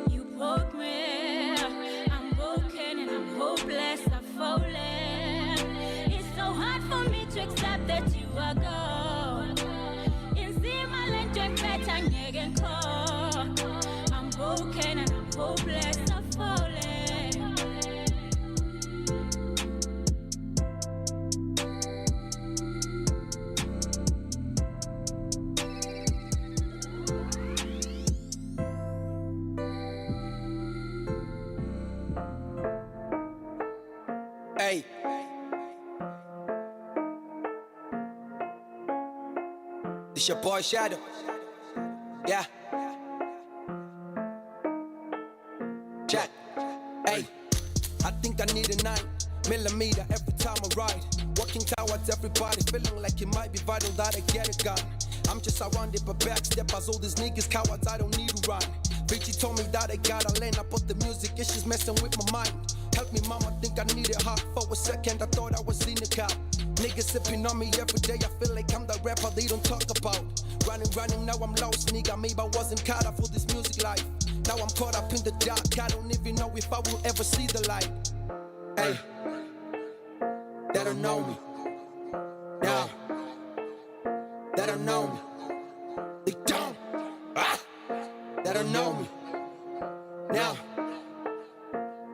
You broke me. I'm broken and I'm hopeless. I've fallen. It's so hard for me to accept that you are gone. In my land, drink better, and call. I'm broken and I'm hopeless. I've fallen. Hey. This your boy Shadow. Yeah. Jack. Hey. I think I need a 9mm every time I ride. Walking towards everybody, feeling like it might be vital that I get a gun. I'm just surrounded by backsteppers, all these niggas cowards, I don't need to run. Bitchy told me that I gotta learn about the music, it's just messing with my mind. Help me mama, think I need it hot. For a second I thought I was in the car. Niggas sipping on me every day, I feel like I'm the rapper they don't talk about. Running, now I'm lost, nigga, maybe I wasn't cut out for this music life. Now I'm caught up in the dark, I don't even know if I will ever see the light. Hey, they don't know me. Now, they don't know me. They don't. They don't know me. Now,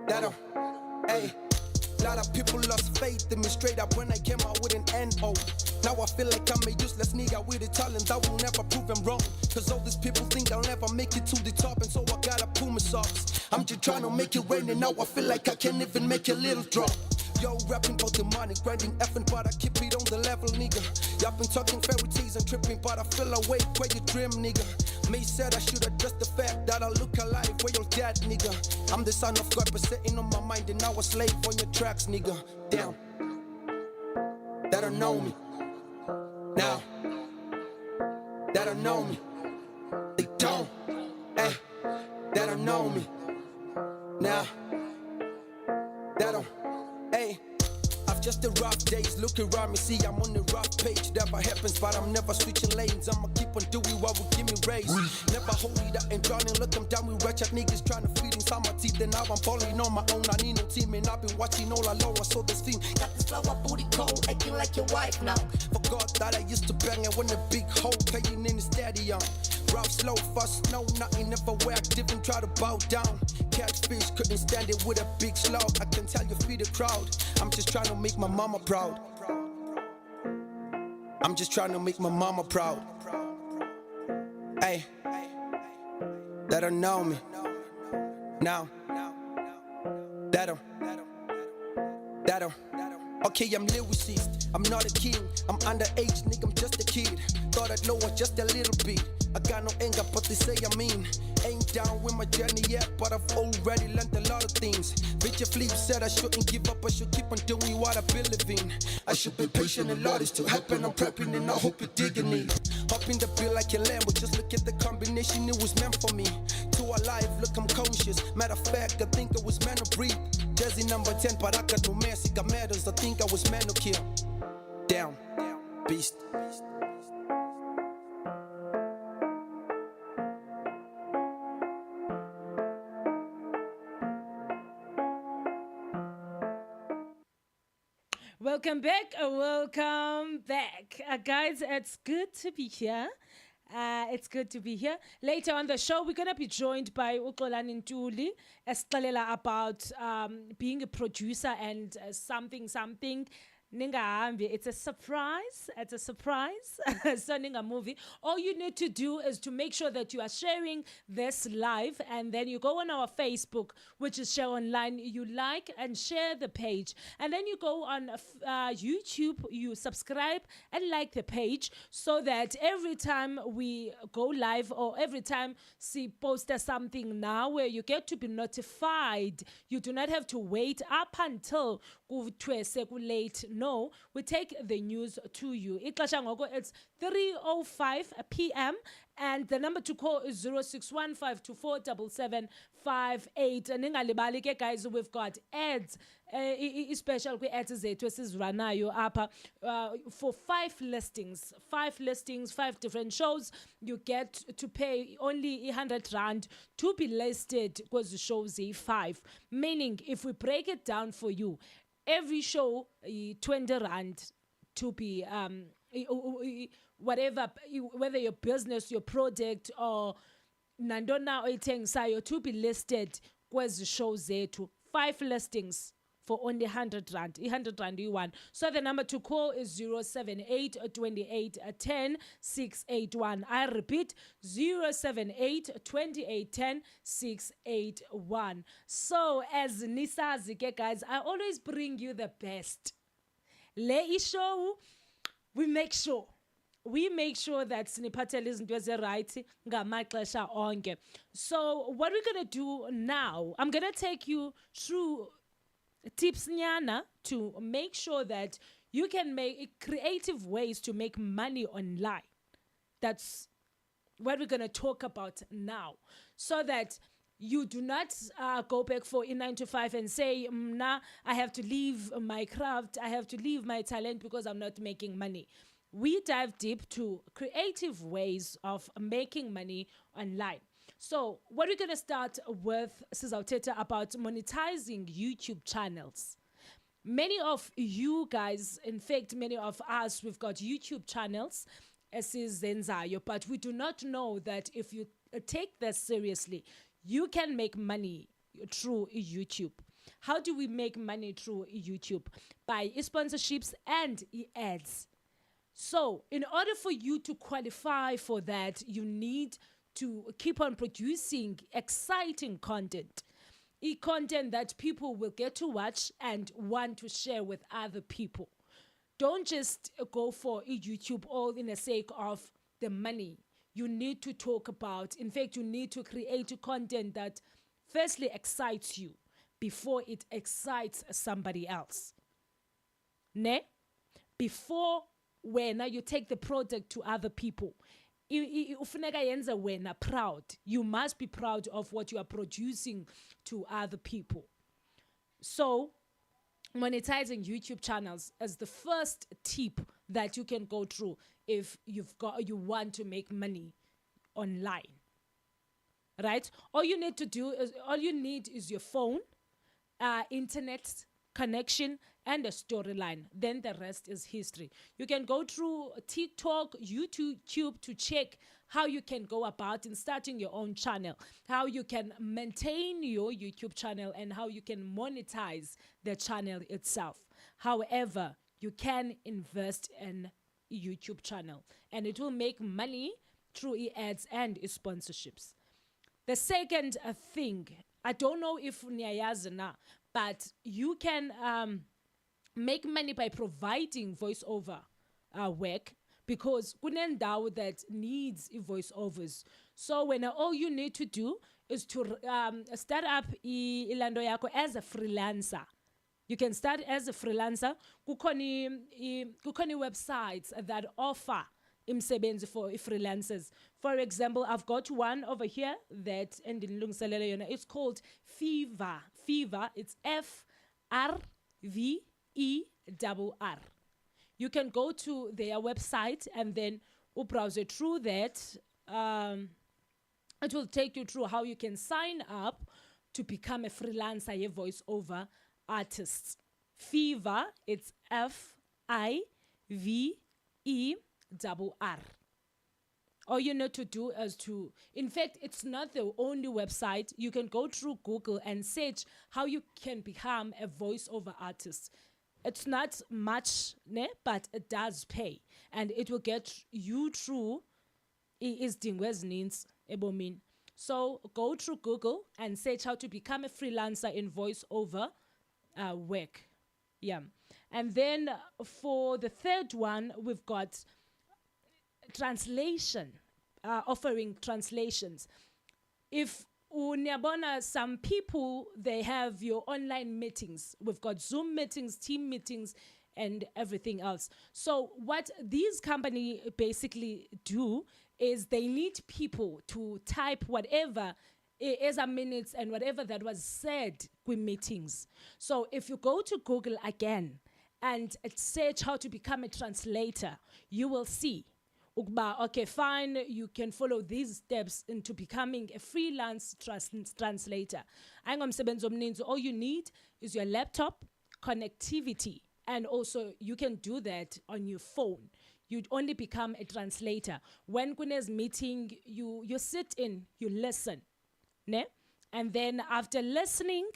they don't. Hey, lot of people lost faith in me straight up when I came out with an N.O. Now I feel like I'm a useless nigga with a talent that will never prove them wrong. Cause all these people think I'll never make it to the top, and so I gotta pull my socks. I'm just trying to make it rain, and now I feel like I can't even make a little drop. Yo, rapping about the money, grinding effing, but I keep it on the level, nigga. Y'all been talking fairy tales and tripping, but I feel awake where you dream, nigga. Me said I should address the fact that I look alive where you're dead, nigga. I'm the son of God, but sitting on my mind, and now a slave on your tracks, nigga. Damn. They don't know me. Now. They don't know me. They don't. Hey. They don't know me. Now. They don't. Hey, I've just the rough days. Look around me, see I'm on the rough page. Never happens, but I'm never switching lanes. I'ma keep on doing what will give me raise. Never hold it up and drowning. Look, I'm down with wretched niggas trying to feed inside my teeth. And now I'm falling on my own. I need no team, and I've been watching all alone. I saw this thing. Got this flower booty cold, acting like your wife now. Forgot that I used to bang and win a big hole, playing in the stadium. Rough, slow, fast, no, nothing, never where I didn't try to bow down. Catfish couldn't stand it with a big slug. I can tell you feed the crowd. I'm just trying to make my mama proud. I'm just trying to make my mama proud. Hey, they don't know me. Now, they don't. Okay, I'm lyricist, I'm not a king. I'm underage, nigga, I'm just a kid. Thought I'd lower just a little bit. I got no anger, but they say I mean. Ain't down with my journey yet, but I've already learned a lot of things. Victor Flip said I shouldn't give up, I should keep on doing what I believe in. I should be patient, a lot is to happen. I'm prepping and I hope you're digging it. Hop in the bill like a lamb, but just look at the combination, it was meant for me. To alive, look, I'm conscious. Matter of fact, I think I was meant to breathe. Jersey number 10, but I got no mercy, got medals. I think I was meant to kill. Down, beast. Welcome back, guys. It's good to be here. It's good to be here. Later on the show, we're going to be joined by Xolani Ntuli, esixelela about being a producer and something. Ningahambi, it's a surprise. So ninga movie. All you need to do is to make sure that you are sharing this live, and then you go on our Facebook, which is Share Online. You like and share the page, and then you go on YouTube. You subscribe and like the page, so that every time we go live or every time see post something now, where you get to be notified, you do not have to wait up until late. No, we take the news to you. It's 3:05 p.m. and the number to call is 0615247758. Ningalibali ke guys, we've got ads, special ads zethu esiziranayo apha for 5 listings, 5 different shows. You get to pay only 100 rand to be listed because the shows are 5. Meaning, if we break it down for you, every show, 20 rand to be, whatever, whether your business, your product, or nandona oithengisayo to be listed kwezi shows zethu. 5 listings for only 100 rand. 100 rand you want. So the number to call is 078 28 10 681. I repeat, 078 28 10 681. So as nisazi ke guys, I always bring you the best. Le show, we make sure that siniphathele izinto eziright ngamaxesha onke. So what we're going to do now, I'm going to take you through tips nyana to make sure that you can make creative ways to make money online. That's what we're going to talk about now, so that you do not go back for a 9 to 5 and say, nah, I have to leave my craft, I have to leave my talent because I'm not making money. We dive deep to creative ways of making money online. So what we're going to start with, Sizawuthetha about monetizing YouTube channels. Many of you guys, in fact, many of us, we've got YouTube channels, esizenzayo, but we do not know that if you take this seriously, you can make money through YouTube. How do we make money through YouTube? By sponsorships and ads. So in order for you to qualify for that, you need to keep on producing exciting content. Content that people will get to watch and want to share with other people. Don't just go for YouTube all in the sake of the money. You need to talk about, in fact, you need to create content that firstly excites you before it excites somebody else. Ne? Before when you take the product to other people, ufuneka yenze wena proud. You must be proud of what you are producing to other people. So monetizing YouTube channels is the first tip that you can go through if you want to make money online. Right? All you need is your phone, internet connection, and a storyline. Then the rest is history. You can go through TikTok, YouTube to check how you can go about in starting your own channel, how you can maintain your YouTube channel, and how you can monetize the channel itself. However, you can invest in a YouTube channel and it will make money through ads and sponsorships. The second thing, I don't know if niyayazi na, but you can make money by providing voiceover work, because kunendawo that needs voiceovers. So when all you need to do is to start up ilando yako as a freelancer. You can start as a freelancer. Kukhona websites that offer imsebenzi for freelancers. For example, I've got one over here that it's called Fiverr. Fiverr, it's FRVERR. You can go to their website and then browse it through that. It will take you through how you can sign up to become a freelancer, a voiceover artist. Fiverr, it's FIVERR. All you need to do is to, in fact, it's not the only website. You can go through Google and search how you can become a voiceover artist. It's not much, but it does pay. And it will get you through needs. So go through Google and search how to become a freelancer in voiceover work. Yeah. And then for the third one, we've got translation, offering translations. If unyabona, some people, they have your online meetings. We've got Zoom meetings, team meetings, and everything else. So what these companies basically do is they need people to type whatever is a minutes and whatever that was said with meetings. So if you go to Google again and search how to become a translator, you will see, okay, fine, you can follow these steps into becoming a freelance translator. All you need is your laptop, connectivity, and also you can do that on your phone. You'd only become a translator. When Kune's meeting, you sit in, you listen. Ne? And then after listening,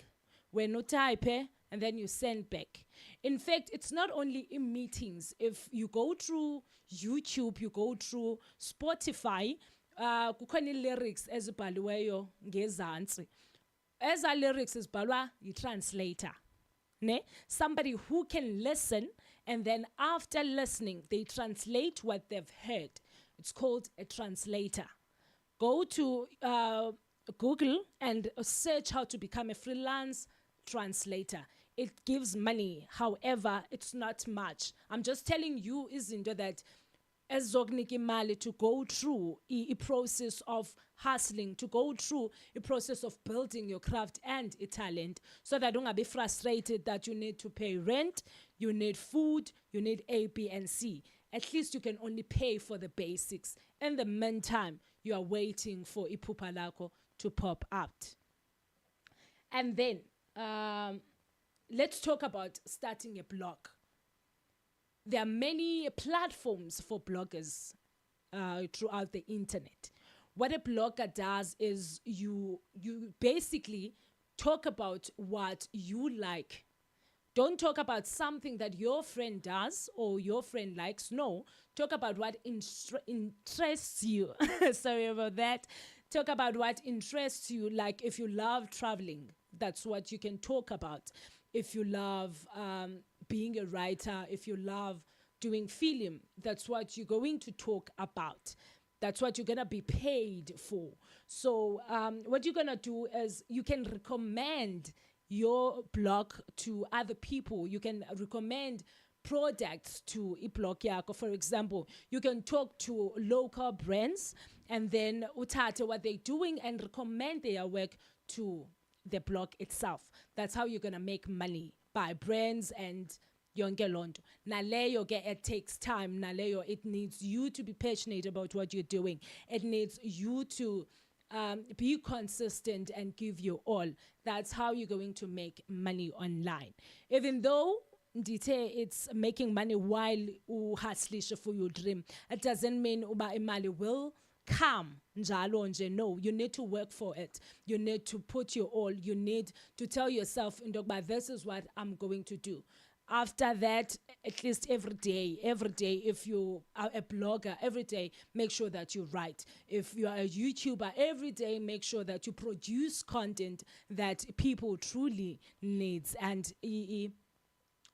when you type, and then you send back. In fact, it's not only in meetings. If you go through YouTube, you go through Spotify, kukhona lyrics ezibhaliweyo ngezantsi. As a lyrics izibhalwa yi-translator. Ne? Somebody who can listen, and then after listening, they translate what they've heard. It's called a translator. Go to Google and search how to become a freelance translator. It gives money. However, it's not much. I'm just telling you, izinto that as Zognik Imali, to go through a process of hustling, to go through a process of building your craft and a talent, so that don't be frustrated that you need to pay rent, you need food, you need A, B, and C. At least you can only pay for the basics. In the meantime, you are waiting for iphupha lakho to pop out. And then, let's talk about starting a blog. There are many platforms for bloggers throughout the internet. What a blogger does is you basically talk about what you like. Don't talk about something that your friend does or your friend likes. No, talk about what interests you. Sorry about that. Talk about what interests you. Like if you love traveling, that's what you can talk about. If you love being a writer, if you love doing film, that's what you're going to talk about. That's what you're going to be paid for. So what you're going to do is you can recommend your blog to other people. You can recommend products to iblog yako. For example, you can talk to local brands and then uthathe what they're doing and recommend their work to the blog itself. That's how you're going to make money, by brands and yonke lonto. Naleyo ke, it takes time. Naleyo, it needs you to be passionate about what you're doing. It needs you to be consistent and give your all. That's how you're going to make money online. Even though it's making money while you hustle for your dream, it doesn't mean uba imali will come njalo nje. No, you need to work for it. You need to put your all. You need to tell yourself, this is what I'm going to do. After that, at least every day, if you are a blogger, every day, make sure that you write. If you are a YouTuber, every day, make sure that you produce content that people truly needs. And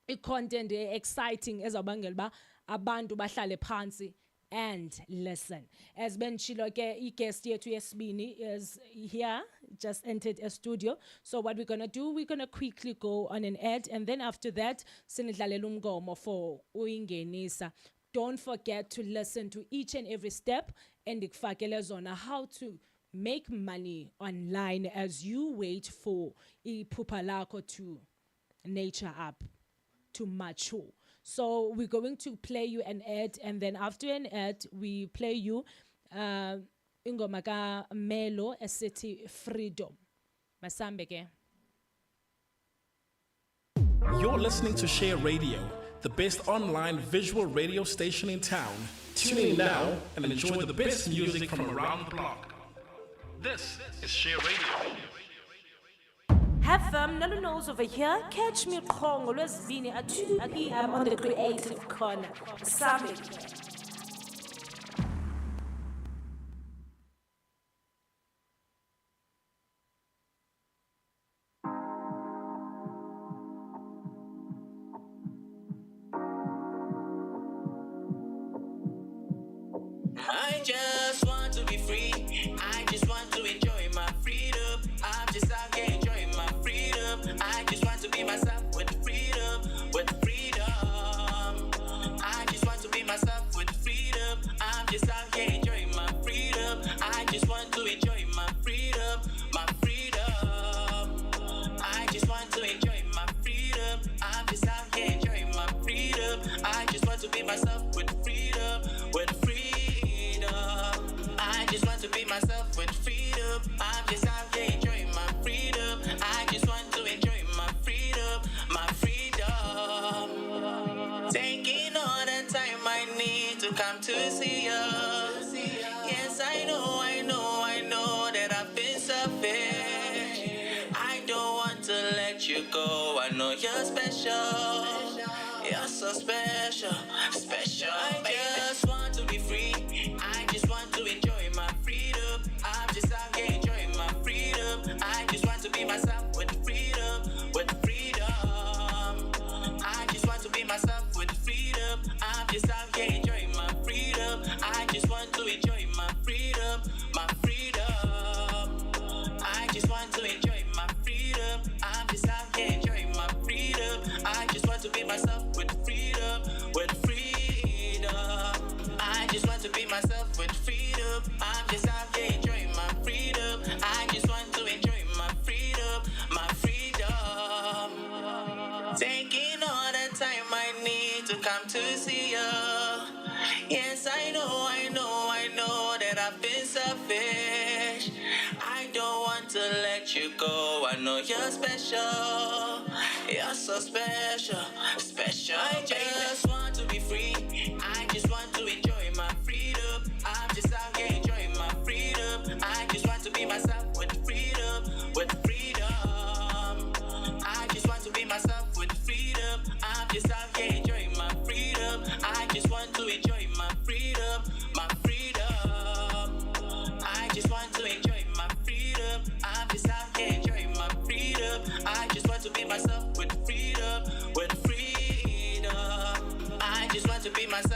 i-content exciting ezawubangela uba abantu bahlale phansi and listen. As benchilo ke i-guest yethu yesibini is here, just entered a studio. So what we're going to do, we're going to quickly go on an ad, and then after that sinidlalela umgomo for uyingenisa. Don't forget to listen to each and every step and ikufakele zona how to make money online as you wait for iphupha lakho to nature up, to mature. So we're going to play you an ad, and then after an ad, we play you ingoma ka Melo esithi Freedom. Masambe ke. You're listening to Share Radio, the best online visual radio station in town. Tune in now and enjoy the best music from around the block. This is Share Radio. Have fun, Nolu knows over here. Catch me Kongo, Lwesibini at 2 p.m. on the Creative Corner. Summit. I just want to be free. I just want to enjoy my freedom. I'm just out here enjoying my freedom. I just want to be myself with freedom, with freedom. I just want to be myself with freedom. I'm just out here enjoying my freedom. I just want to enjoy my freedom, my freedom. I just want to enjoy my freedom. I'm just out here enjoying my freedom. I just want to be myself with freedom, with freedom. I just want to be myself with freedom. I'm just out here enjoying my freedom. I just want to enjoy my freedom, my freedom. Taking all the time I need to come to see you. Yes, I know that I've been selfish. I don't want to let you go. I know you're special. You're so special, special. I just want to be free. I just want to enjoy my freedom. I'm just out here enjoying my freedom. I just want to be myself with freedom, with freedom. I just want to be myself with freedom. I'm just out here enjoying my freedom. I just want to enjoy my freedom, my freedom. I just want to enjoy my freedom. I'm just out here enjoying my freedom. I just want to be myself with freedom, with freedom. I just want to be myself with freedom. I'm just out here enjoying my freedom. I just want to enjoy my freedom, my freedom. Taking all the time I need to come to see you. Yes, I know that I've been selfish. I don't want to let you go. I know you're special. You're so special, special. I just want to be free. I just want to enjoy my freedom. I'm just out here enjoying my freedom. I just want to be myself with freedom, with freedom. I just want to be myself with freedom. I'm just out here enjoying my freedom. I just want to enjoy my freedom, my freedom. I just want to enjoy my freedom. I'm just out here enjoying my freedom. I just want to be myself with freedom, with freedom. I just want to be myself.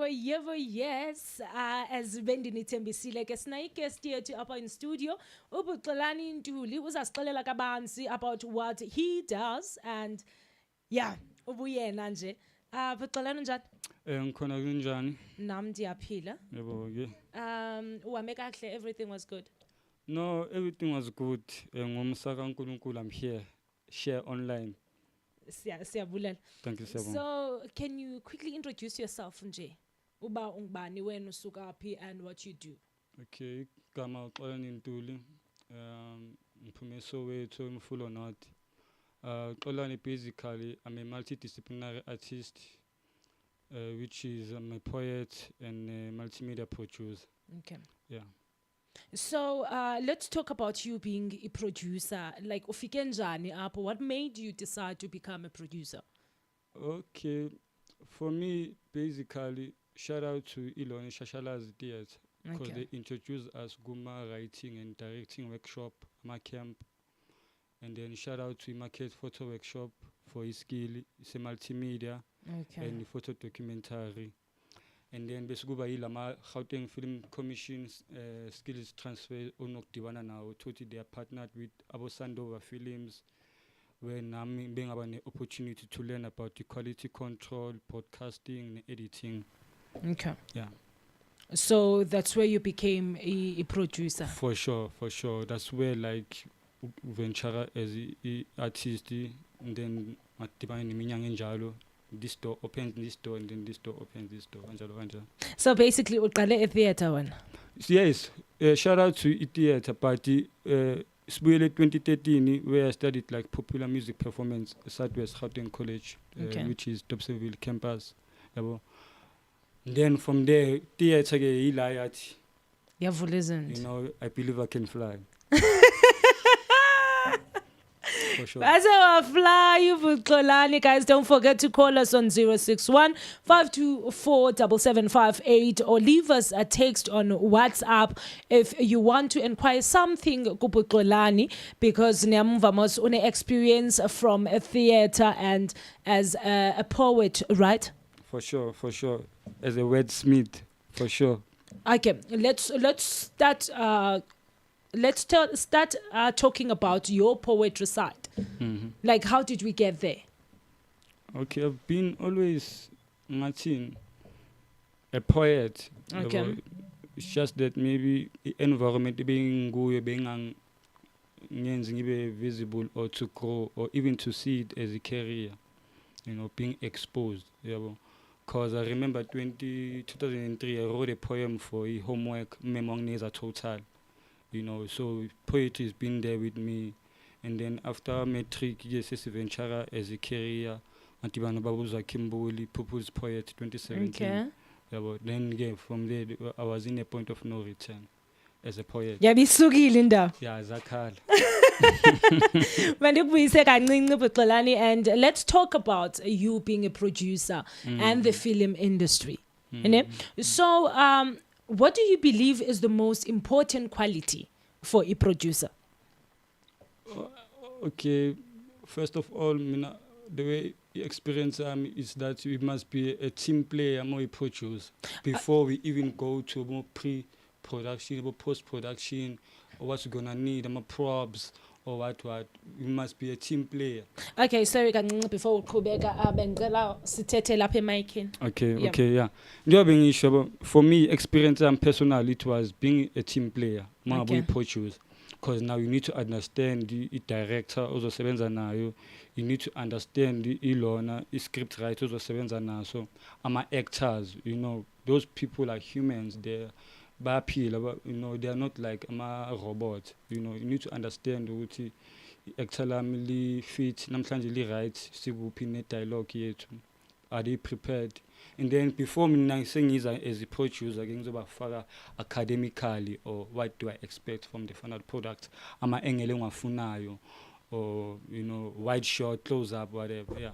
Yebo, yes. As bendinithembisile ke sinayi guest yethu apha in studio, uBuxolani Ntuli uzasixelela kabanzi about what he does and yeah, ubuyena nje. Buxolani njani? Ngikhona kunjani? Nam ndiyaphila. Yebo ke. Uhambe kahle, everything was good. No, everything was good. Ngomsa kaNkulunkulu I'm here. Share online. Siyabulela. Thank you, Sebo. So, can you quickly introduce yourself nje? Uba ungubani, wena usuka phi and what you do? Okay, gama uXolani Ntuli. Ngiphume Soweto eMfulo North. Xolani basically I'm a multidisciplinary artist, which is I'm a poet and a multimedia producer. Okay. Yeah. So let's talk about you being a producer. Like ufike njani apho? What made you decide to become a producer? Okay, for me basically shout out to Iloni Shashala's Theatre because they introduced us Guma writing and directing workshop, my camp, and then shout out to Market Photo Workshop for his skill. It's a multimedia and photo documentary. And then besikuba yilama Ralton Film Commission's skills transfer onokudibana nawo tothi they are partnered with Abosandova Films where nami bengaba ne opportunity to learn about the quality control, podcasting and editing. Okay. Yeah. So that's where you became a producer. For sure. That's where like venture as a artist and then matibana neminyanga enjalo. This door opens this door and then this door opens this door. So basically, uqale a theater one. Yes, shout out to theater party. Sibuyele 2013 where I studied like popular music performance at Southwest Ralton College, which is Dobsonville campus. Then from there, theater ke ilayati. You know, I believe I can fly. For sure. As I fly with Xolani, guys, don't forget to call us on 061 524 7758 or leave us a text on WhatsApp if you want to inquire something kubu Xolani, because Nyamva must own experience from a theater and as a poet, right? For sure. As a wordsmith, for sure. Okay, let's start. Let's start talking about your poetry side. Mm-hmm. Like, how did we get there? Okay, I've been always a poet. Okay. It's just that maybe the environment being visible or to grow or even to see it as a career, being exposed. Because I remember 2003, I wrote a poem for a homework, Memongneza Total. So poetry has been there with me. And then after matric, yes, venture as a career, Antibana Babuza Kimboli, People's Poet 2017. Okay. Then from there, I was in a point of no return as a poet. Yabisuki Linda. Yeah, Zakal. And let's talk about you being a producer and the film industry. So, what do you believe is the most important quality for a producer? Okay, first of all, the way you experience is that we must be a team player, more a producer, before we even go to more pre-production, or post-production, or what we're gonna need, more probs, or what. We must be a team player. Okay, sorry, before we go Okay, yeah. For me, experience and personal, it was being a team player, more about produce. Because now you need to understand the director, also sebenza nayo. You need to understand the ilona, the script writer, also sebenza nayo. So, actors, those people are humans. They're bapil, they are not like robots. You need to understand what the actor fit, namhlanje right, sibuphi dialogue yethu. Are they prepared? And then before me saying is as a producer, academically, or what do I expect from the final product? Am I funayo, or wide shot, close up, whatever. Yeah.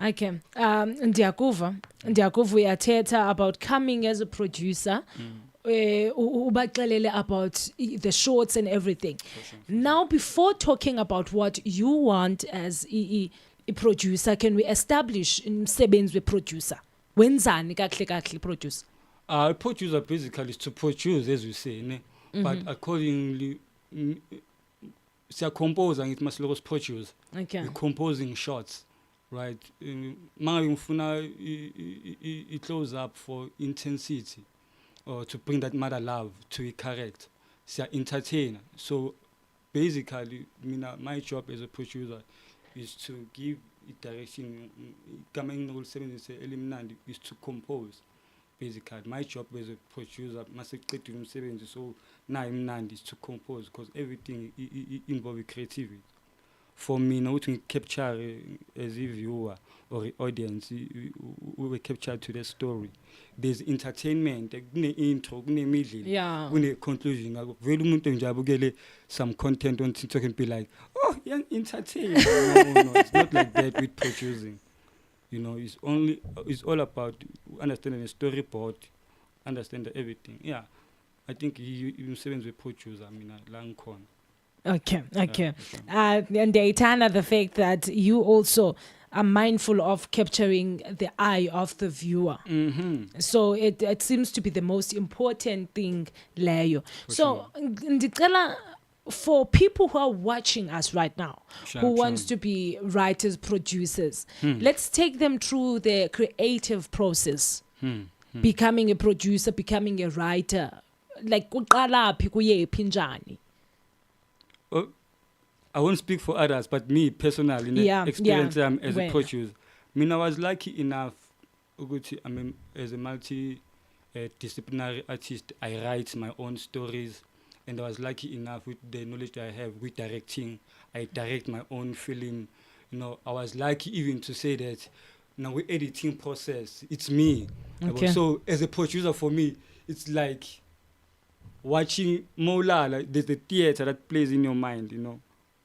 Okay. Ndiyakuva uyathetha about coming as a producer. Ubaxelele about the shorts and everything. Now, before talking about what you want as a producer, can we establish umsebenzi we-producer? Wenzani kahle producer? Producer basically is to produce, as we say, ne? But accordingly, compose and it must always produce. Okay. We're composing shots, right? It close up for intensity, or to bring that mother love to a correct. Entertainer. So basically, my job as a producer is to give it direction. Coming is to compose. Basically, my job as a producer must so now is to compose, because everything involves creativity. For me, now to capture as a viewer or an audience, we will capture to the story. There's entertainment, intro, middle, conclusion. Some content on TikTok and be like, oh, young entertain. No, it's not like that with producing. It's all about understanding the storyboard, understanding everything. Yeah, I think you seven with produce. Long con. Okay. And Deitana, the fact that you also are mindful of capturing the eye of the viewer. Mm-hmm. So it seems to be the most important thing, Leo. So, ndicela, for people who are watching us right now, who wants to be writers, producers, let's take them through the creative process. Becoming a producer, becoming a writer. Like, kuqalaphi kuyephi njani? I won't speak for others, but me personally, experience as a producer. I was lucky enough, as a multi-disciplinary artist, I write my own stories, and I was lucky enough with the knowledge that I have with directing. I direct my own film. I was lucky even to say that now with editing process, it's me. Okay. So as a producer, for me, it's like watching Mola. There's the theater that plays in your mind,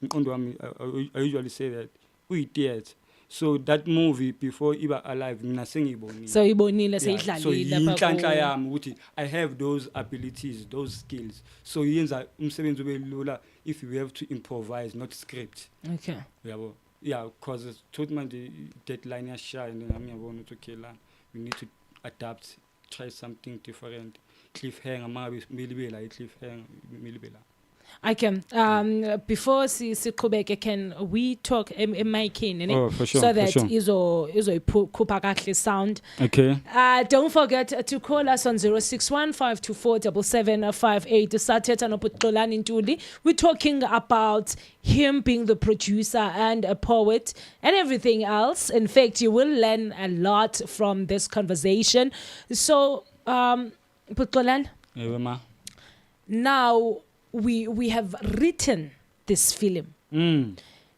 I usually say that we did. So that movie before Iba Alive, mina sengiyibonile. So ibonile So seyidlalile yinhlanhla yami ukuthi I have those abilities, those skills. So yenza umsebenzi ube lula if you have to improvise, not script. Okay. Yabo. Yeah, because taught man the deadline yashaya and then I'm going to kill. We need to adapt, try something different. Cliffhanger, maybe milibela, cliffhanger, milibela. I can. Before Sikubeke, can we talk in my kin? Oh, for sure. So that for sure. izo kupakakli sound. Okay. Don't forget to call us on 061-524-7758 to start it and Xolani Ntuli. We're talking about him being the producer and a poet and everything else. In fact, you will learn a lot from this conversation. So, Xolani, now we have written this film.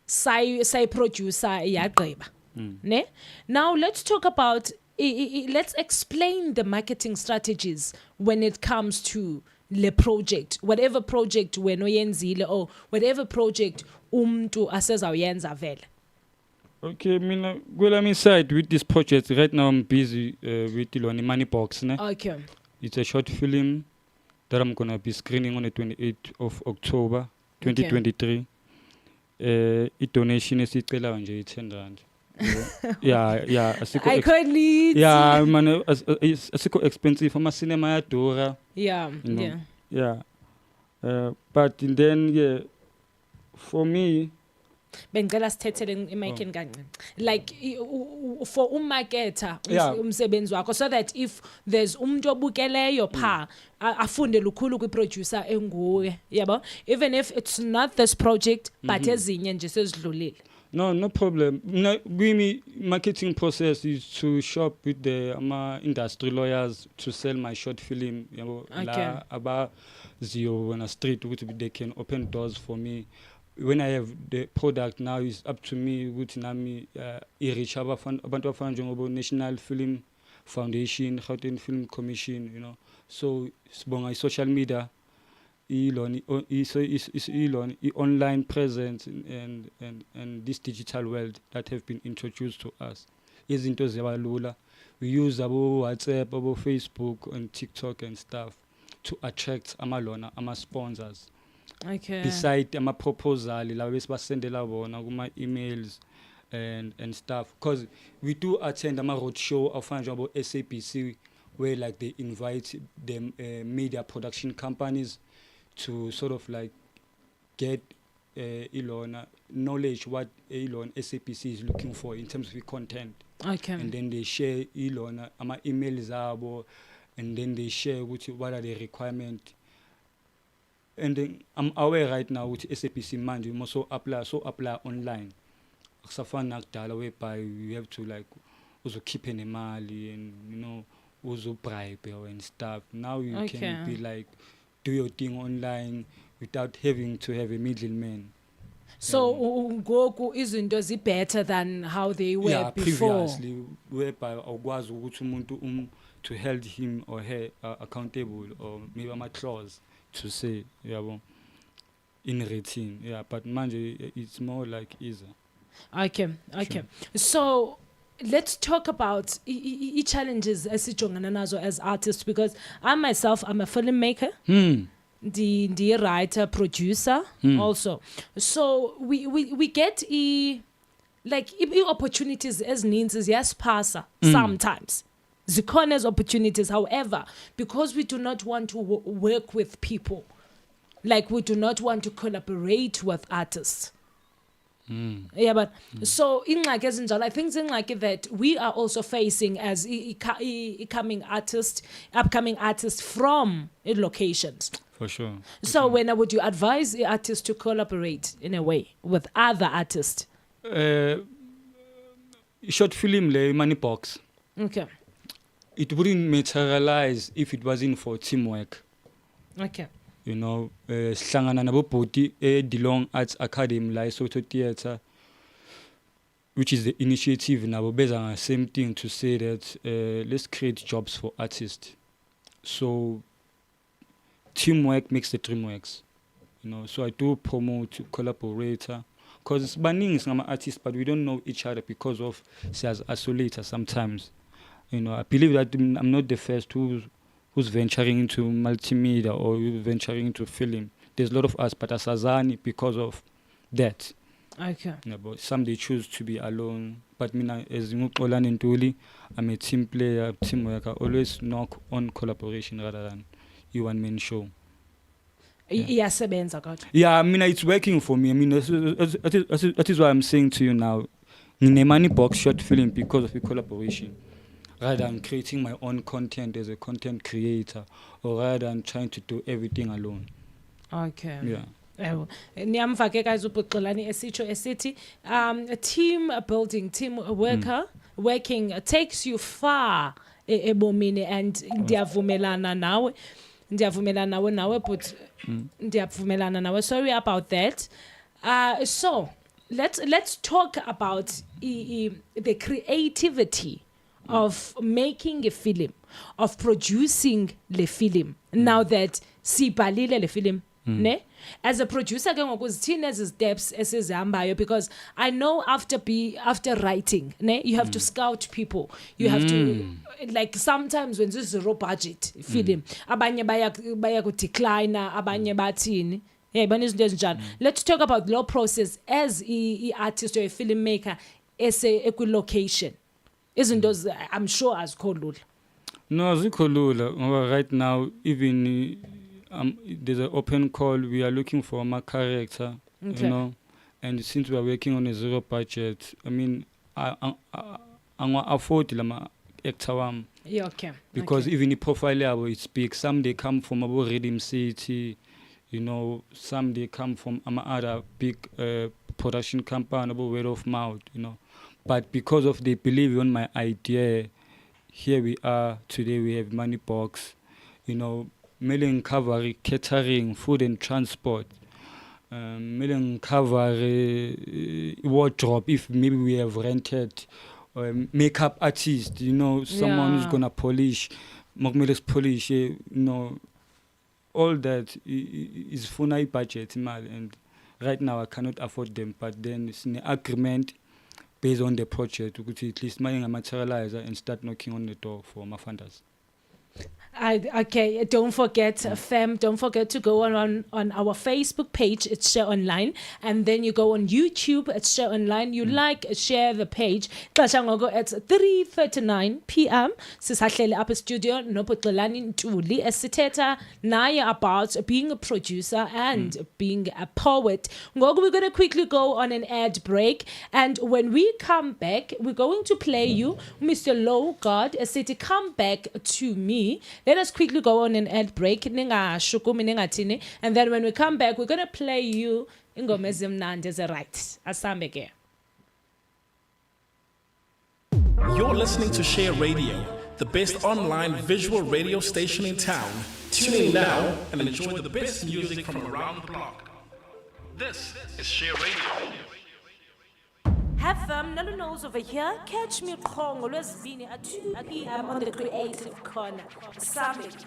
Say producer yagqiba. Ne? Now let's talk about let's explain the marketing strategies when it comes to le project, whatever project wena oyenzile or whatever project umuntu asezawuyenza vele. Okay, mina kwelami side with this project right now I'm busy with the Money Box, ne? Okay. It's a short film that I'm gonna be screening on the 28th of October 2023. Donation is icela nje i-R10. Yeah, I can't lead. Yeah, man, asiko expensive. Ama cinema yadura. Yeah, you know? yeah. But then for me, bengicela sithethele imayikini kancane like for umarketer umsebenzi wakho so that if there's umuntu obukeleyo pha afunde lukhulu kwi-producer enguwe yabo, even if it's not this project but ezinye nje sezidlulile. No problem. Me marketing process is to shop with the industry lawyers to sell my short film. Yabo, la aba zio on a street they can open doors for me. When I have the product now, it's up to me ukuthi nami reach abantu abafana njengoba National Film Foundation, Ralton Film Commission, you know. So sibonga social media, online presence and this digital world that have been introduced to us. Izinto ziyabalula. We use abo WhatsApp, abo Facebook and TikTok and stuff to attract ama sponsors. Okay. Beside my proposal, la besibasendela bona kuma emails and stuff, because we do attend a road show of about SAPC where like they invite the media production companies to sort of like get knowledge what SAPC is looking for in terms of the content. Okay. And then they share ama emails abo, and then they share what are the requirements. And then I'm aware right now with SAPC manje you must apply online. Akusafana nakudala whereby you have to like also keep in imali and you know also bribe and stuff. Now you can be like do your thing online without having to have a middleman. So ngoku izinto zi better than how they were before. Previously whereby awukwazi ukuthi umuntu to hold him or her accountable or maybe ama clause to say in routine, but manje it's more like easier. Okay. Sure. So let's talk about challenges esijongana nazo as artists, because I myself I'm a filmmaker, the writer, producer also. So we get opportunities as needs ziyasipasa sometimes. Zikhona opportunities, however, because we do not want to work with people, like we do not want to collaborate with artists. But so ingxaki ezinjalo, I think ingxaki that we are also facing as upcoming artists from locations. For sure. So when would you advise the artists to collaborate in a way with other artists? Short film Money Box. Okay. It wouldn't materialize if it wasn't for teamwork. Okay. You know, sihlangana nabo body DeLong Arts Academy la Soto Theatre, which is the initiative nabo beza same thing to say that let's create jobs for artists. So teamwork makes the dream works. So I do promote collaborator. Because baning is an artist, but we don't know each other because of as isolator sometimes. I believe that I'm not the first who's venturing into multimedia or venturing into film. There's a lot of us, but as Xolani because of that. Okay. But some they choose to be alone. But me, as Xolani and Tuli, I'm a team player, team worker. Always knock on collaboration rather than a one-man show. Yeah, it's working for me. That is why I'm saying to you now, in a money box short film because of the collaboration, rather than creating my own content as a content creator, or rather than trying to do everything alone. Okay. Yeah. Niyamfake guys uPuxolani esitsho esithi team building, team worker working takes you far ebomini, and ndiyavumelana nawe but ndiyavumelana nawe, sorry about that. So let's talk about the creativity of making a film, of producing the film. Now that sibhalile le film, ne? As a producer, ke ngokuzithini ezi steps esizihambayo, because I know after writing, ne, you have to scout people. You have to, like, sometimes when this is zero budget film, abanye baya ku decline, abanye bathini. Let's talk about the process as an artist or a filmmaker as a location. Isn't those, I'm sure, as kolula? No, zikolula. Right now, even there's an open call. We are looking for my character, okay. And since we are working on a zero budget, I mean, I afford the actor. Yeah, okay. Because even the profile it speaks. Some they come from about Rhythm City, some they come from other big production company about word of mouth, But because of they believe on my idea, here we are today. We have money box, mailing cover, catering, food and transport, mailing cover, wardrobe. If maybe we have rented, makeup artist, someone who's gonna polish, polish, all that is for my budget, and right now I cannot afford them. But then it's an agreement based on the project to at least materialize and start knocking on the door for my funders. Okay, don't forget, fam, don't forget to go on our Facebook page, it's Share Online, and then you go on YouTube, it's Share Online, you share the page. It's 3:39 p.m. Sisahlele up studio, noPuxolani Ntuli, esithetha naye about being a producer and being a poet. We're going to quickly go on an ad break, and when we come back, we're going to play you Mr. Low God, a city, come back to me. Let us quickly go on an ad break. And then when we come back, we're going to play you Ingoma Ezimnandi as a right. Asambeke. You're listening to Share Radio, the best online visual radio station in town. Tune in now and enjoy the best music from around the block. This is Share Radio. Have Nolu knows over here. Catch me Kongo Lwesibini at 2 p.m. on the Creative Corner. Summit.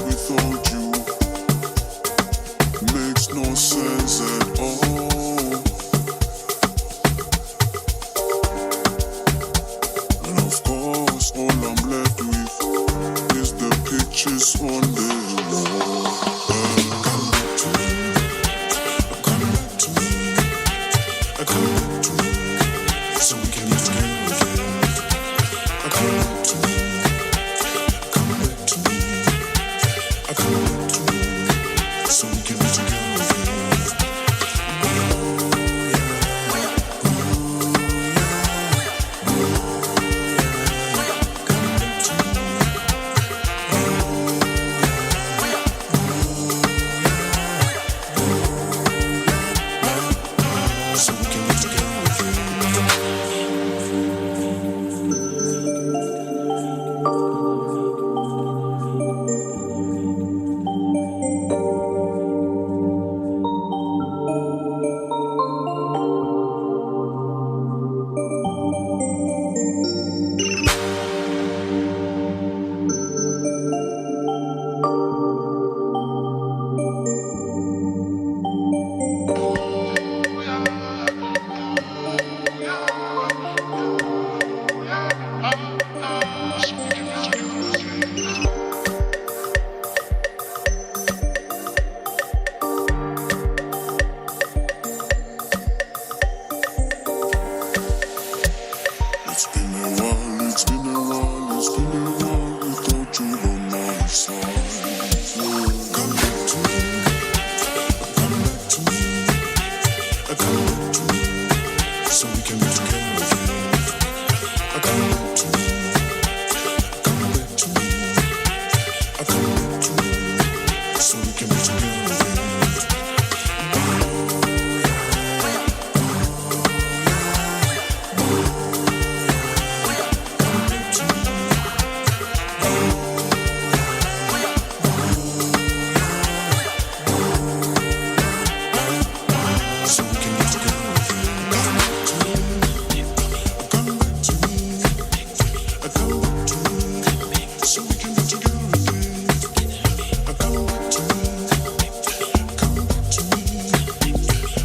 without you makes no sense at all. And of course, all I'm left with is the pictures on the wall. Come back to me, come back to me, come back to me, so we can live together again. Come back to me, come back to me, come back to me, so we can live together again. So we can live together It's been a while, it's been a while, it's been a while without you on my side. Come back to me, come back to me, come back to me, so we can live together again. Come back to me, come back to me, come back to me, so we can live together again. So we can live together again. Come back to me, come back to me, come back to me, so we can live together again. Come back to me, come back to me, come back to me, so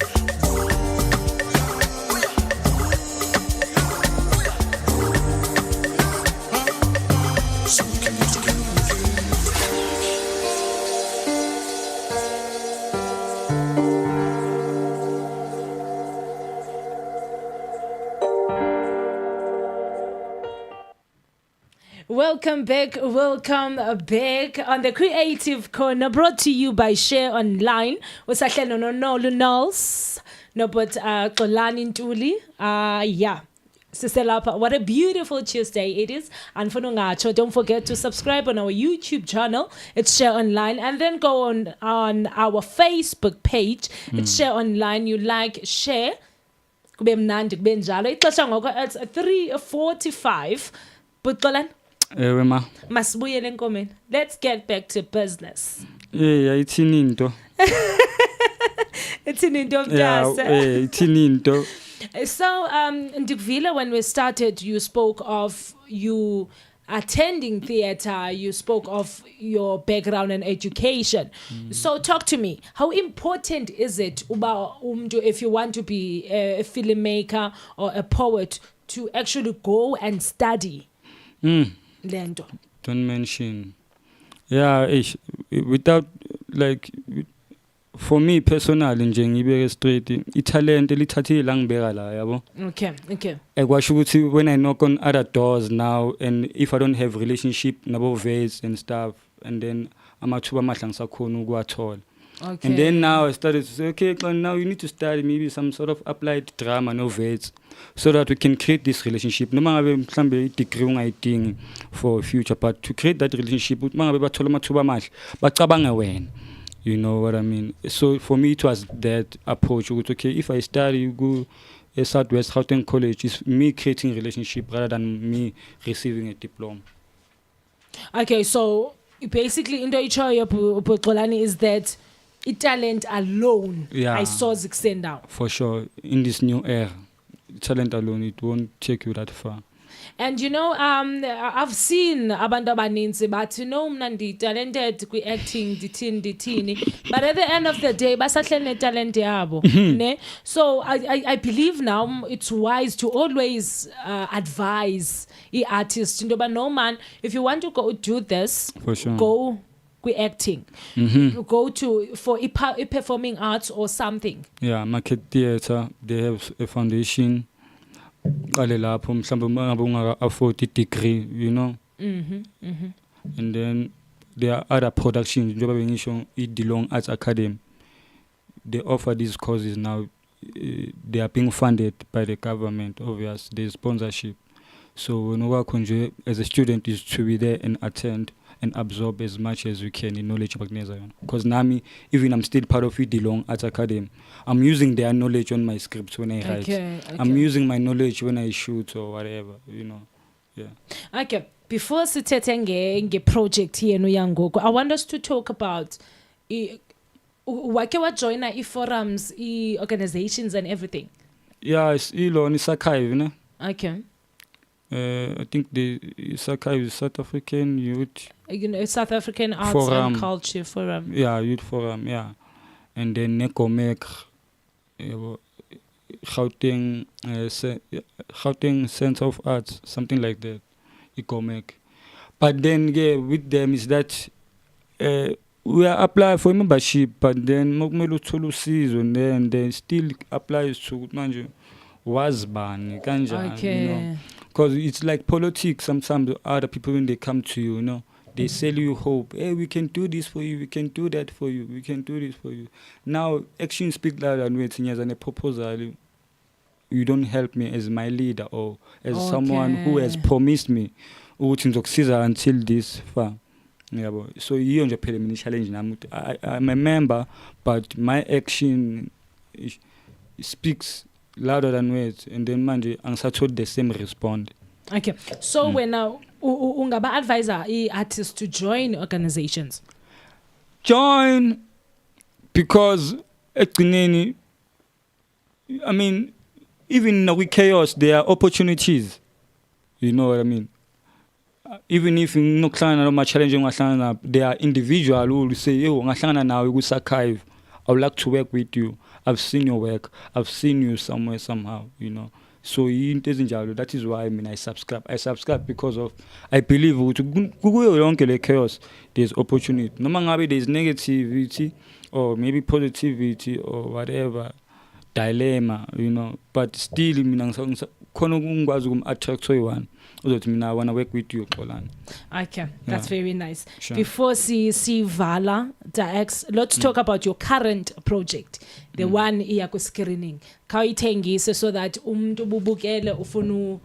we can live together again. Come back to me. So we can live together again. Welcome back on the Creative Corner, brought to you by Share Online. Usahlelo Noluthando no but Xolani Ntuli. Yeah. Siselapa, what a beautiful Tuesday it is. And for Nongacho, don't forget to subscribe on our YouTube channel. It's Share Online. And then go on our Facebook page. It's Share Online. You like, share. Kube mnandi, kube njalo. Ixesha ngoko it's 3:45. But Xolani, Ma. masibuyele enkomeni. Let's get back to business. Yeah, ithini into. Ithini into Yeah, mntase. ithini into. So, Ndikvila, when we started, you spoke of you attending theater, you spoke of your background and education. So talk to me, how important is it if you want to be a filmmaker or a poet to actually go and study? Lento. Don't mention. Yeah, without like for me personally nje ngibeke straight italent lithathile la ngibeka la yabo. Okay. Ekwasho ukuthi when I knock on other doors now and if I don't have relationship nabo vets and stuff and then amathuba amahle ngisakhona ukuwathola. Okay. And then now I started to say, okay, now you need to study maybe some sort of applied drama novels so that we can create this relationship. No matter mhlambe degree ungayidingi for future, but to create that relationship, mangabe bathola amathuba amahle, bacabange wena. You know what I mean? So for me, it was that approach. Okay, if I study, go Southwest Ralton College, it's me creating a relationship rather than me receiving a diploma. Okay, so basically, into Xolani is that talent alone Yeah. I saw down. For sure, in this new era, talent alone, it won't take you that far. And I've seen abantu abaninzi bathi mna ndi-talented kwi-acting ndithini but at the end of the day basahleli ne-talent yabo ne? So I believe now it's wise to always advise i-artist into yoba no man, if you want to go do this, For sure. go acting, go for performing arts or something. Yeah, market theatre, they have a foundation. Qale lapho mhlawumbe mangabe ungaka-afford i-degree, and then there are other productions njengoba bengisho i-DeLong Arts Academy. They offer these courses now. They are being funded by the government, obviously. There's sponsorship. So when work as a student is to be there and attend and absorb as much as you can in knowledge about Zion. Because Nami, even I'm still part of DeLong Arts Academy, I'm using their knowledge on my scripts when I write. Okay. I'm using my knowledge when I shoot or whatever, Yeah. Okay. Before sithethe nge-project yenu yangoku, I want us to talk about wake wajoyina i-forums, i-organizations and everything. Yeah, it's Elon archive, ne? Okay. I think the archive is South African Youth. South African Arts Forum. and Culture Forum. Yeah, Youth Forum, yeah. And then Necomek, Gauteng Sense of Arts, something like that. Ecomek. But then, with them is that we are applying for membership, but then Mokmelu Tulu season, and then still applies to Manju Wazban, Ganja, Okay. Because it's like politics. Sometimes other people, when they come to you, they sell you hope. Hey, we can do this for you. We can do that for you. We can do this for you. Now, action speak louder than words. And as a proposal, you don't help me as my leader or as someone who has promised me until this far. Yeah, so you on the challenge. I'm a member, but my action speaks louder than words, and then manje angisathola the same respond. Okay. So when ungaba advisor artists to join organizations. Join because ekugcineni, I mean, even with chaos there are opportunities. You know what I mean? Even if no client no challenging there are individuals who will say, yo, ngahlangana nawe ku-archive. I would like to work with you. I've seen your work. I've seen you somewhere, somehow, So that is why I subscribe. I subscribe because of I believe with chaos, there's opportunity. No matter there's negativity or maybe positivity or whatever, dilemma, But still, attract one. I want to work with you, Xolani. Okay, that's very nice. Sure. Before see Vala, let's talk about your current project, the one iyako screening. Kawithengise so that umuntu ubukele ufuna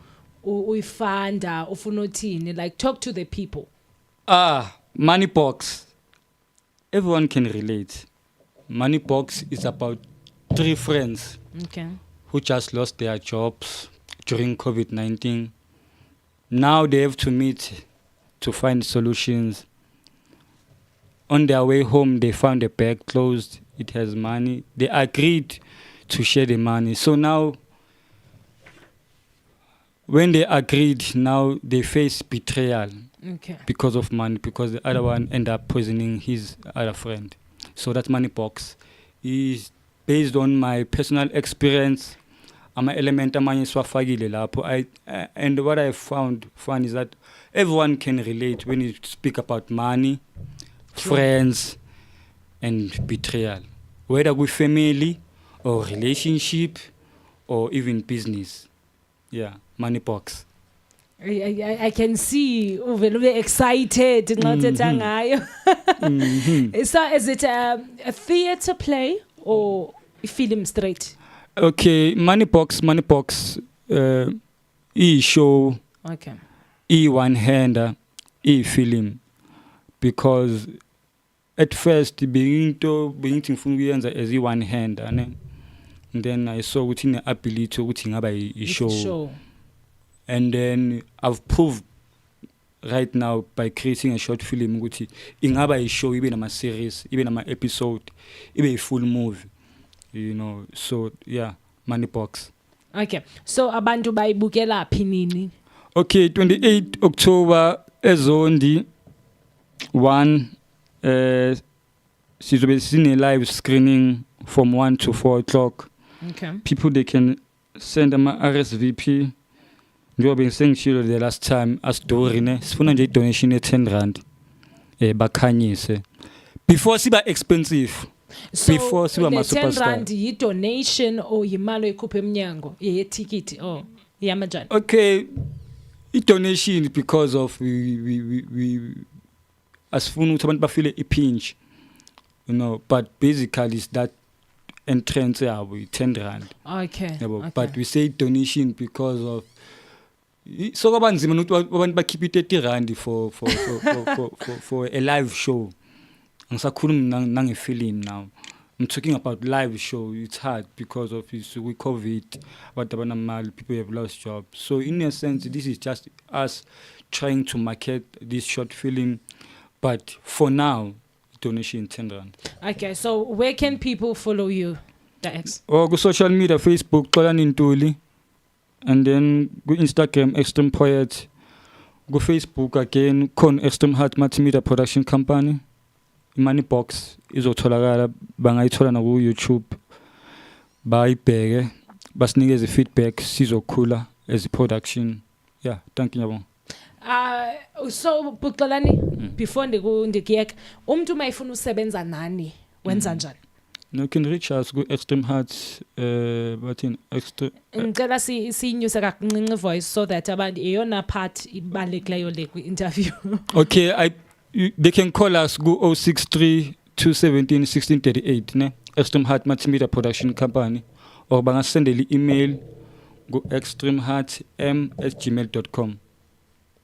uyifanda ufuna uthini, like talk to the people. Money box. Everyone can relate. Money box is about 3 friends who just lost their jobs during COVID-19. Now they have to meet to find solutions. On their way home, they found a bag closed. It has money. They agreed to share the money. So now, when they agreed, now they face betrayal because of money, because the other one ended up poisoning his other friend. So that money box is based on my personal experience. And what I found fun is that everyone can relate when you speak about money, friends, and betrayal. Whether with family or relationship or even business. Yeah, money box. I can see very excited. So is it a theatre play or a film straight? Okay, money box, show, one-hander, film, because at first being as one-hander, and then I saw within the ability to show, and then I've proved right now by creating a short film ukuthi ingaba i-show ibe nama-series ibe nama-episode ibe i-full movie, you know. So yeah, Money Box. Okay, so abantu bayibukela phi nini? Okay, 28 October ezondi 1 sizobe sine live screening from 1 to 4 o'clock. Okay. People, they can send them RSVP. Njengoba sengishilo the last time asidorine sifuna nje donation ye-10 bakhanyise before siba expensive. So before siba the ma-superstar. R10 yi-donation or yimali oyikhupha emnyango yeticket or yamajani? Okay, i-donation because of we asifuna ukuthi abantu bafile ipinch, you know, but basically it's that entrance yabo yi-R10. Okay. Okay. But we say donation because of so kwabanzima ukuthi abantu bakhiphe i-R30 for a live show. Angisakhulumi nange-film now. I'm talking about live show. It's hard because of with COVID, people have lost jobs. So in a sense, this is just us trying to market this short film. But for now, donation R10. Okay, so where can people follow you, the X? Or go social media, Facebook, Xolani Ntuli, and then go Instagram, Extreme Poet. Go Facebook again, Con Extreme Heart Multimedia Production Company. Money Box izotholakala bangayithola na ku YouTube bayibheke basinikeze feedback sizokhula as a production. Yeah, thank you yabonga. So Xolani, before ndikuyeka umuntu mayifuna usebenza nani wenza njani? You can reach us go Extreme Hearts but in extra ngicela sinyuse kakuncinci voice so that abantu iyona part ibalulekileyo le ku-interview. Okay, they can call us go 063 217 1638 ne Extreme Heart Multimedia Production Company or banga send an email go extremeheartm@gmail.com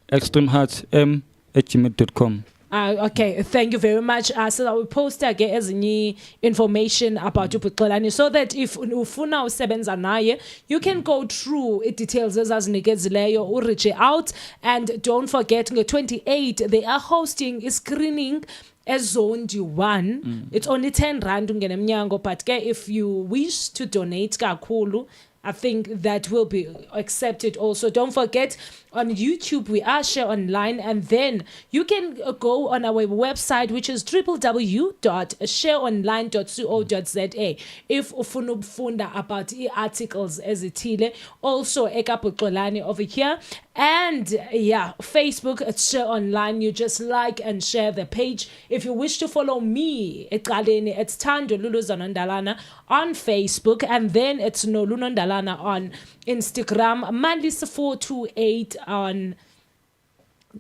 extremeheartm@gmail.com. Okay, thank you very much. So I will post again as any information about Xolani so that if ufuna usebenza naye, you can go through details ezazinikezeleyo or reach out. And don't forget, on the 28th, they are hosting a screening as Zone 1. It's only R10 ungena emnyango, but if you wish to donate kakhulu, I think that will be accepted also. Don't forget, on YouTube, we are Share Online, and then you can go on our website, which is www.shareonline.co.za. If ufuna ukufunda about articles ezithile, also Xolani over here. And yeah, Facebook, it's Share Online. You just like and share the page. If you wish to follow me, it's Noluthando Nondalana on Facebook, and then it's Noluthando Nondalana on Instagram, Mandisa428 on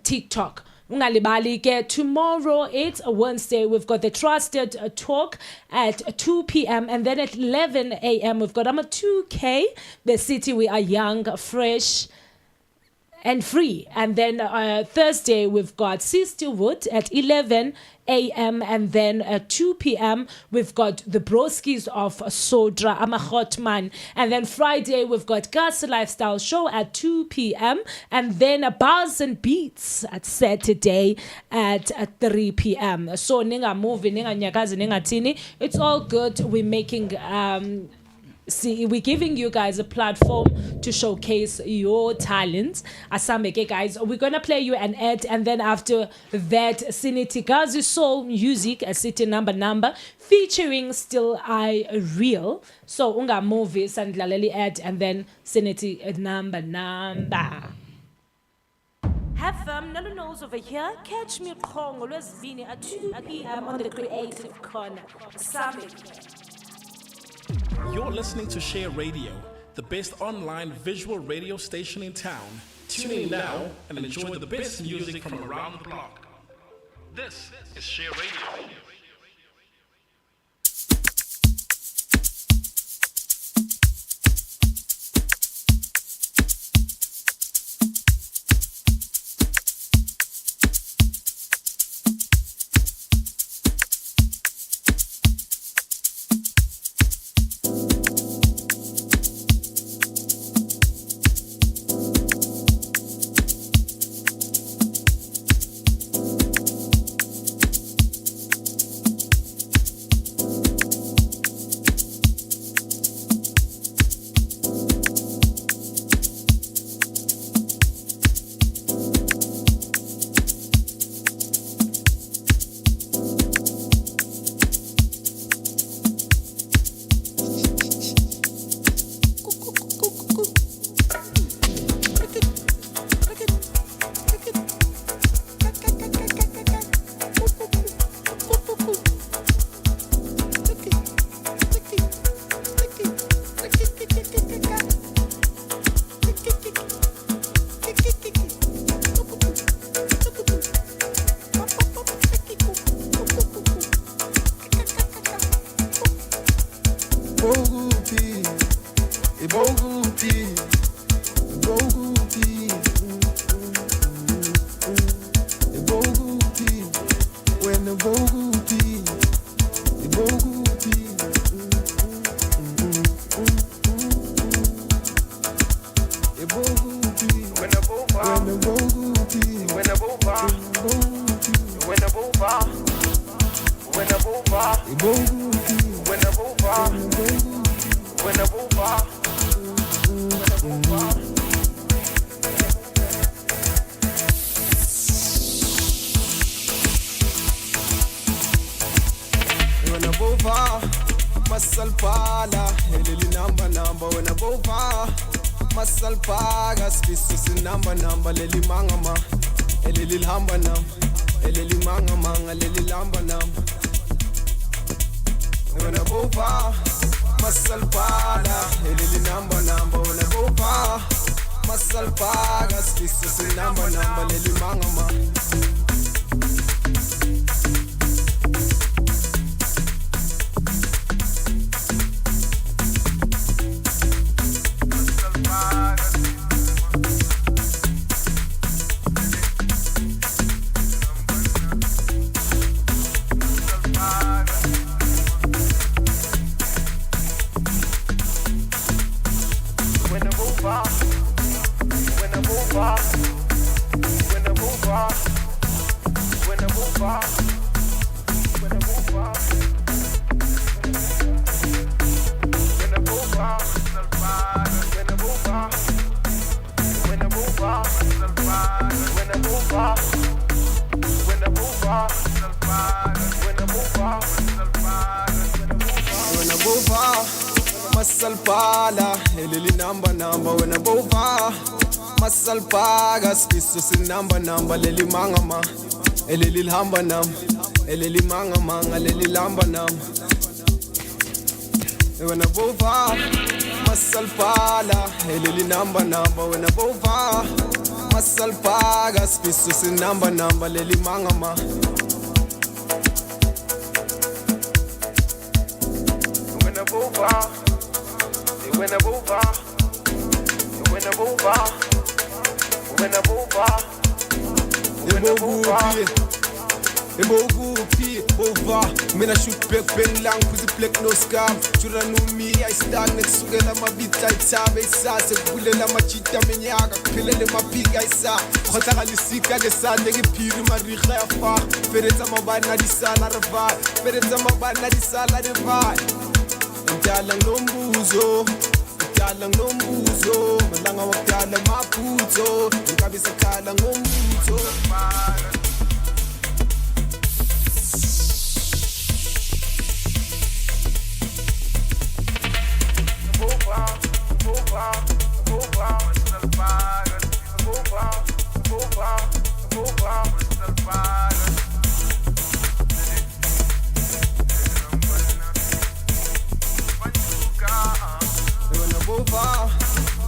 TikTok. Ungalibali ke tomorrow, it's a Wednesday, we've got the Trusted Talk at 2 p.m. and then at 11 a.m. we've got 2K, the city we are young, fresh and free. And then Thursday we've got Sisterwood at 11 a.m. and then at 2 p.m. we've got the Broskis of Sodra. I'm a hot man. And then Friday we've got Gas Lifestyle Show at 2 p.m. and then Bars and Beats at Saturday at 3 p.m. So ninga movie, ninga nyakazi, ninga tini. It's all good. We're making we're giving you guys a platform to showcase your talents. Asambeke guys, we're gonna play you an ad, and then after that, Sinitikazi Soul Music, a city number featuring Still I Real. So unga movies and laleli ad, and then Siniti number. Have fun, Nolu knows over here. Catch me Kongo Lwesibini at 2 p.m. on the Creative Corner. Asambeke. You're listening to Share Radio, the best online visual radio station in town. Tune in now and enjoy the best music from around the block. This is Share Radio. Bogupi, Bogupi, Bogupi, Bogupi, when the Bogupi, Bogupi, Bogupi, when the Bogupi, when the Boba, when the Boba, when the Boba, when the Boba, when the Boba, when the Boba, Masalpala, Elili number, when the Boba, Masalpaga, Spisus number, Lili Mangama, Elili Hambanam, Elili Mangamanga, Lili Lambanam. When I go far, Masalpada, Elili number, when I go far, Masalpaga, Spisus number, Lili Mangama. Masalpala, Elili number, when I go far, Masalpaga, Spisus number, Lili Mangama, Elili Hambanam, Elili Mangamanga, Lili Lambanam. When I go far, Masalpala, Elili number, when I go far, Masalpaga, Spisus number, Lili Mangama. When I go far, when I move on, when I move on, when I move on, when I move on. Emogupi over, mina shoot pen lang kuzi plek no scam. Chura no me, I stand next to the mabita itabe sa se bule la machita menyaga kelele mapiga isa. Khotla le sika ke sa ndenge piri mariga ya fa. Feretsa mabana di sala reva, feretsa mabana di sala reva. Ndalang nombuzo, ndalang nombuzo, malanga wakala maputso, ngabe sakhala ngombuzo.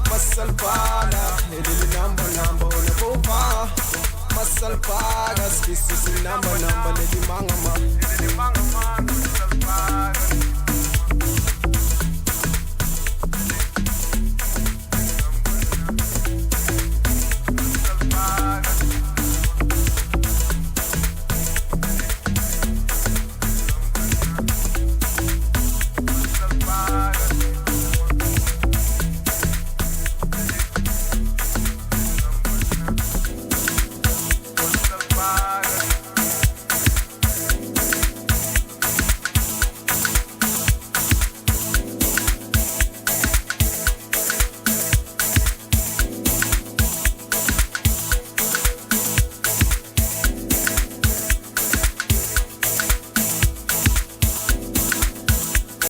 Masalpana, Elili number, when I go far, Masalpaga, Spisus number, Lili Mangama, Lili Mangama, Masalpaga.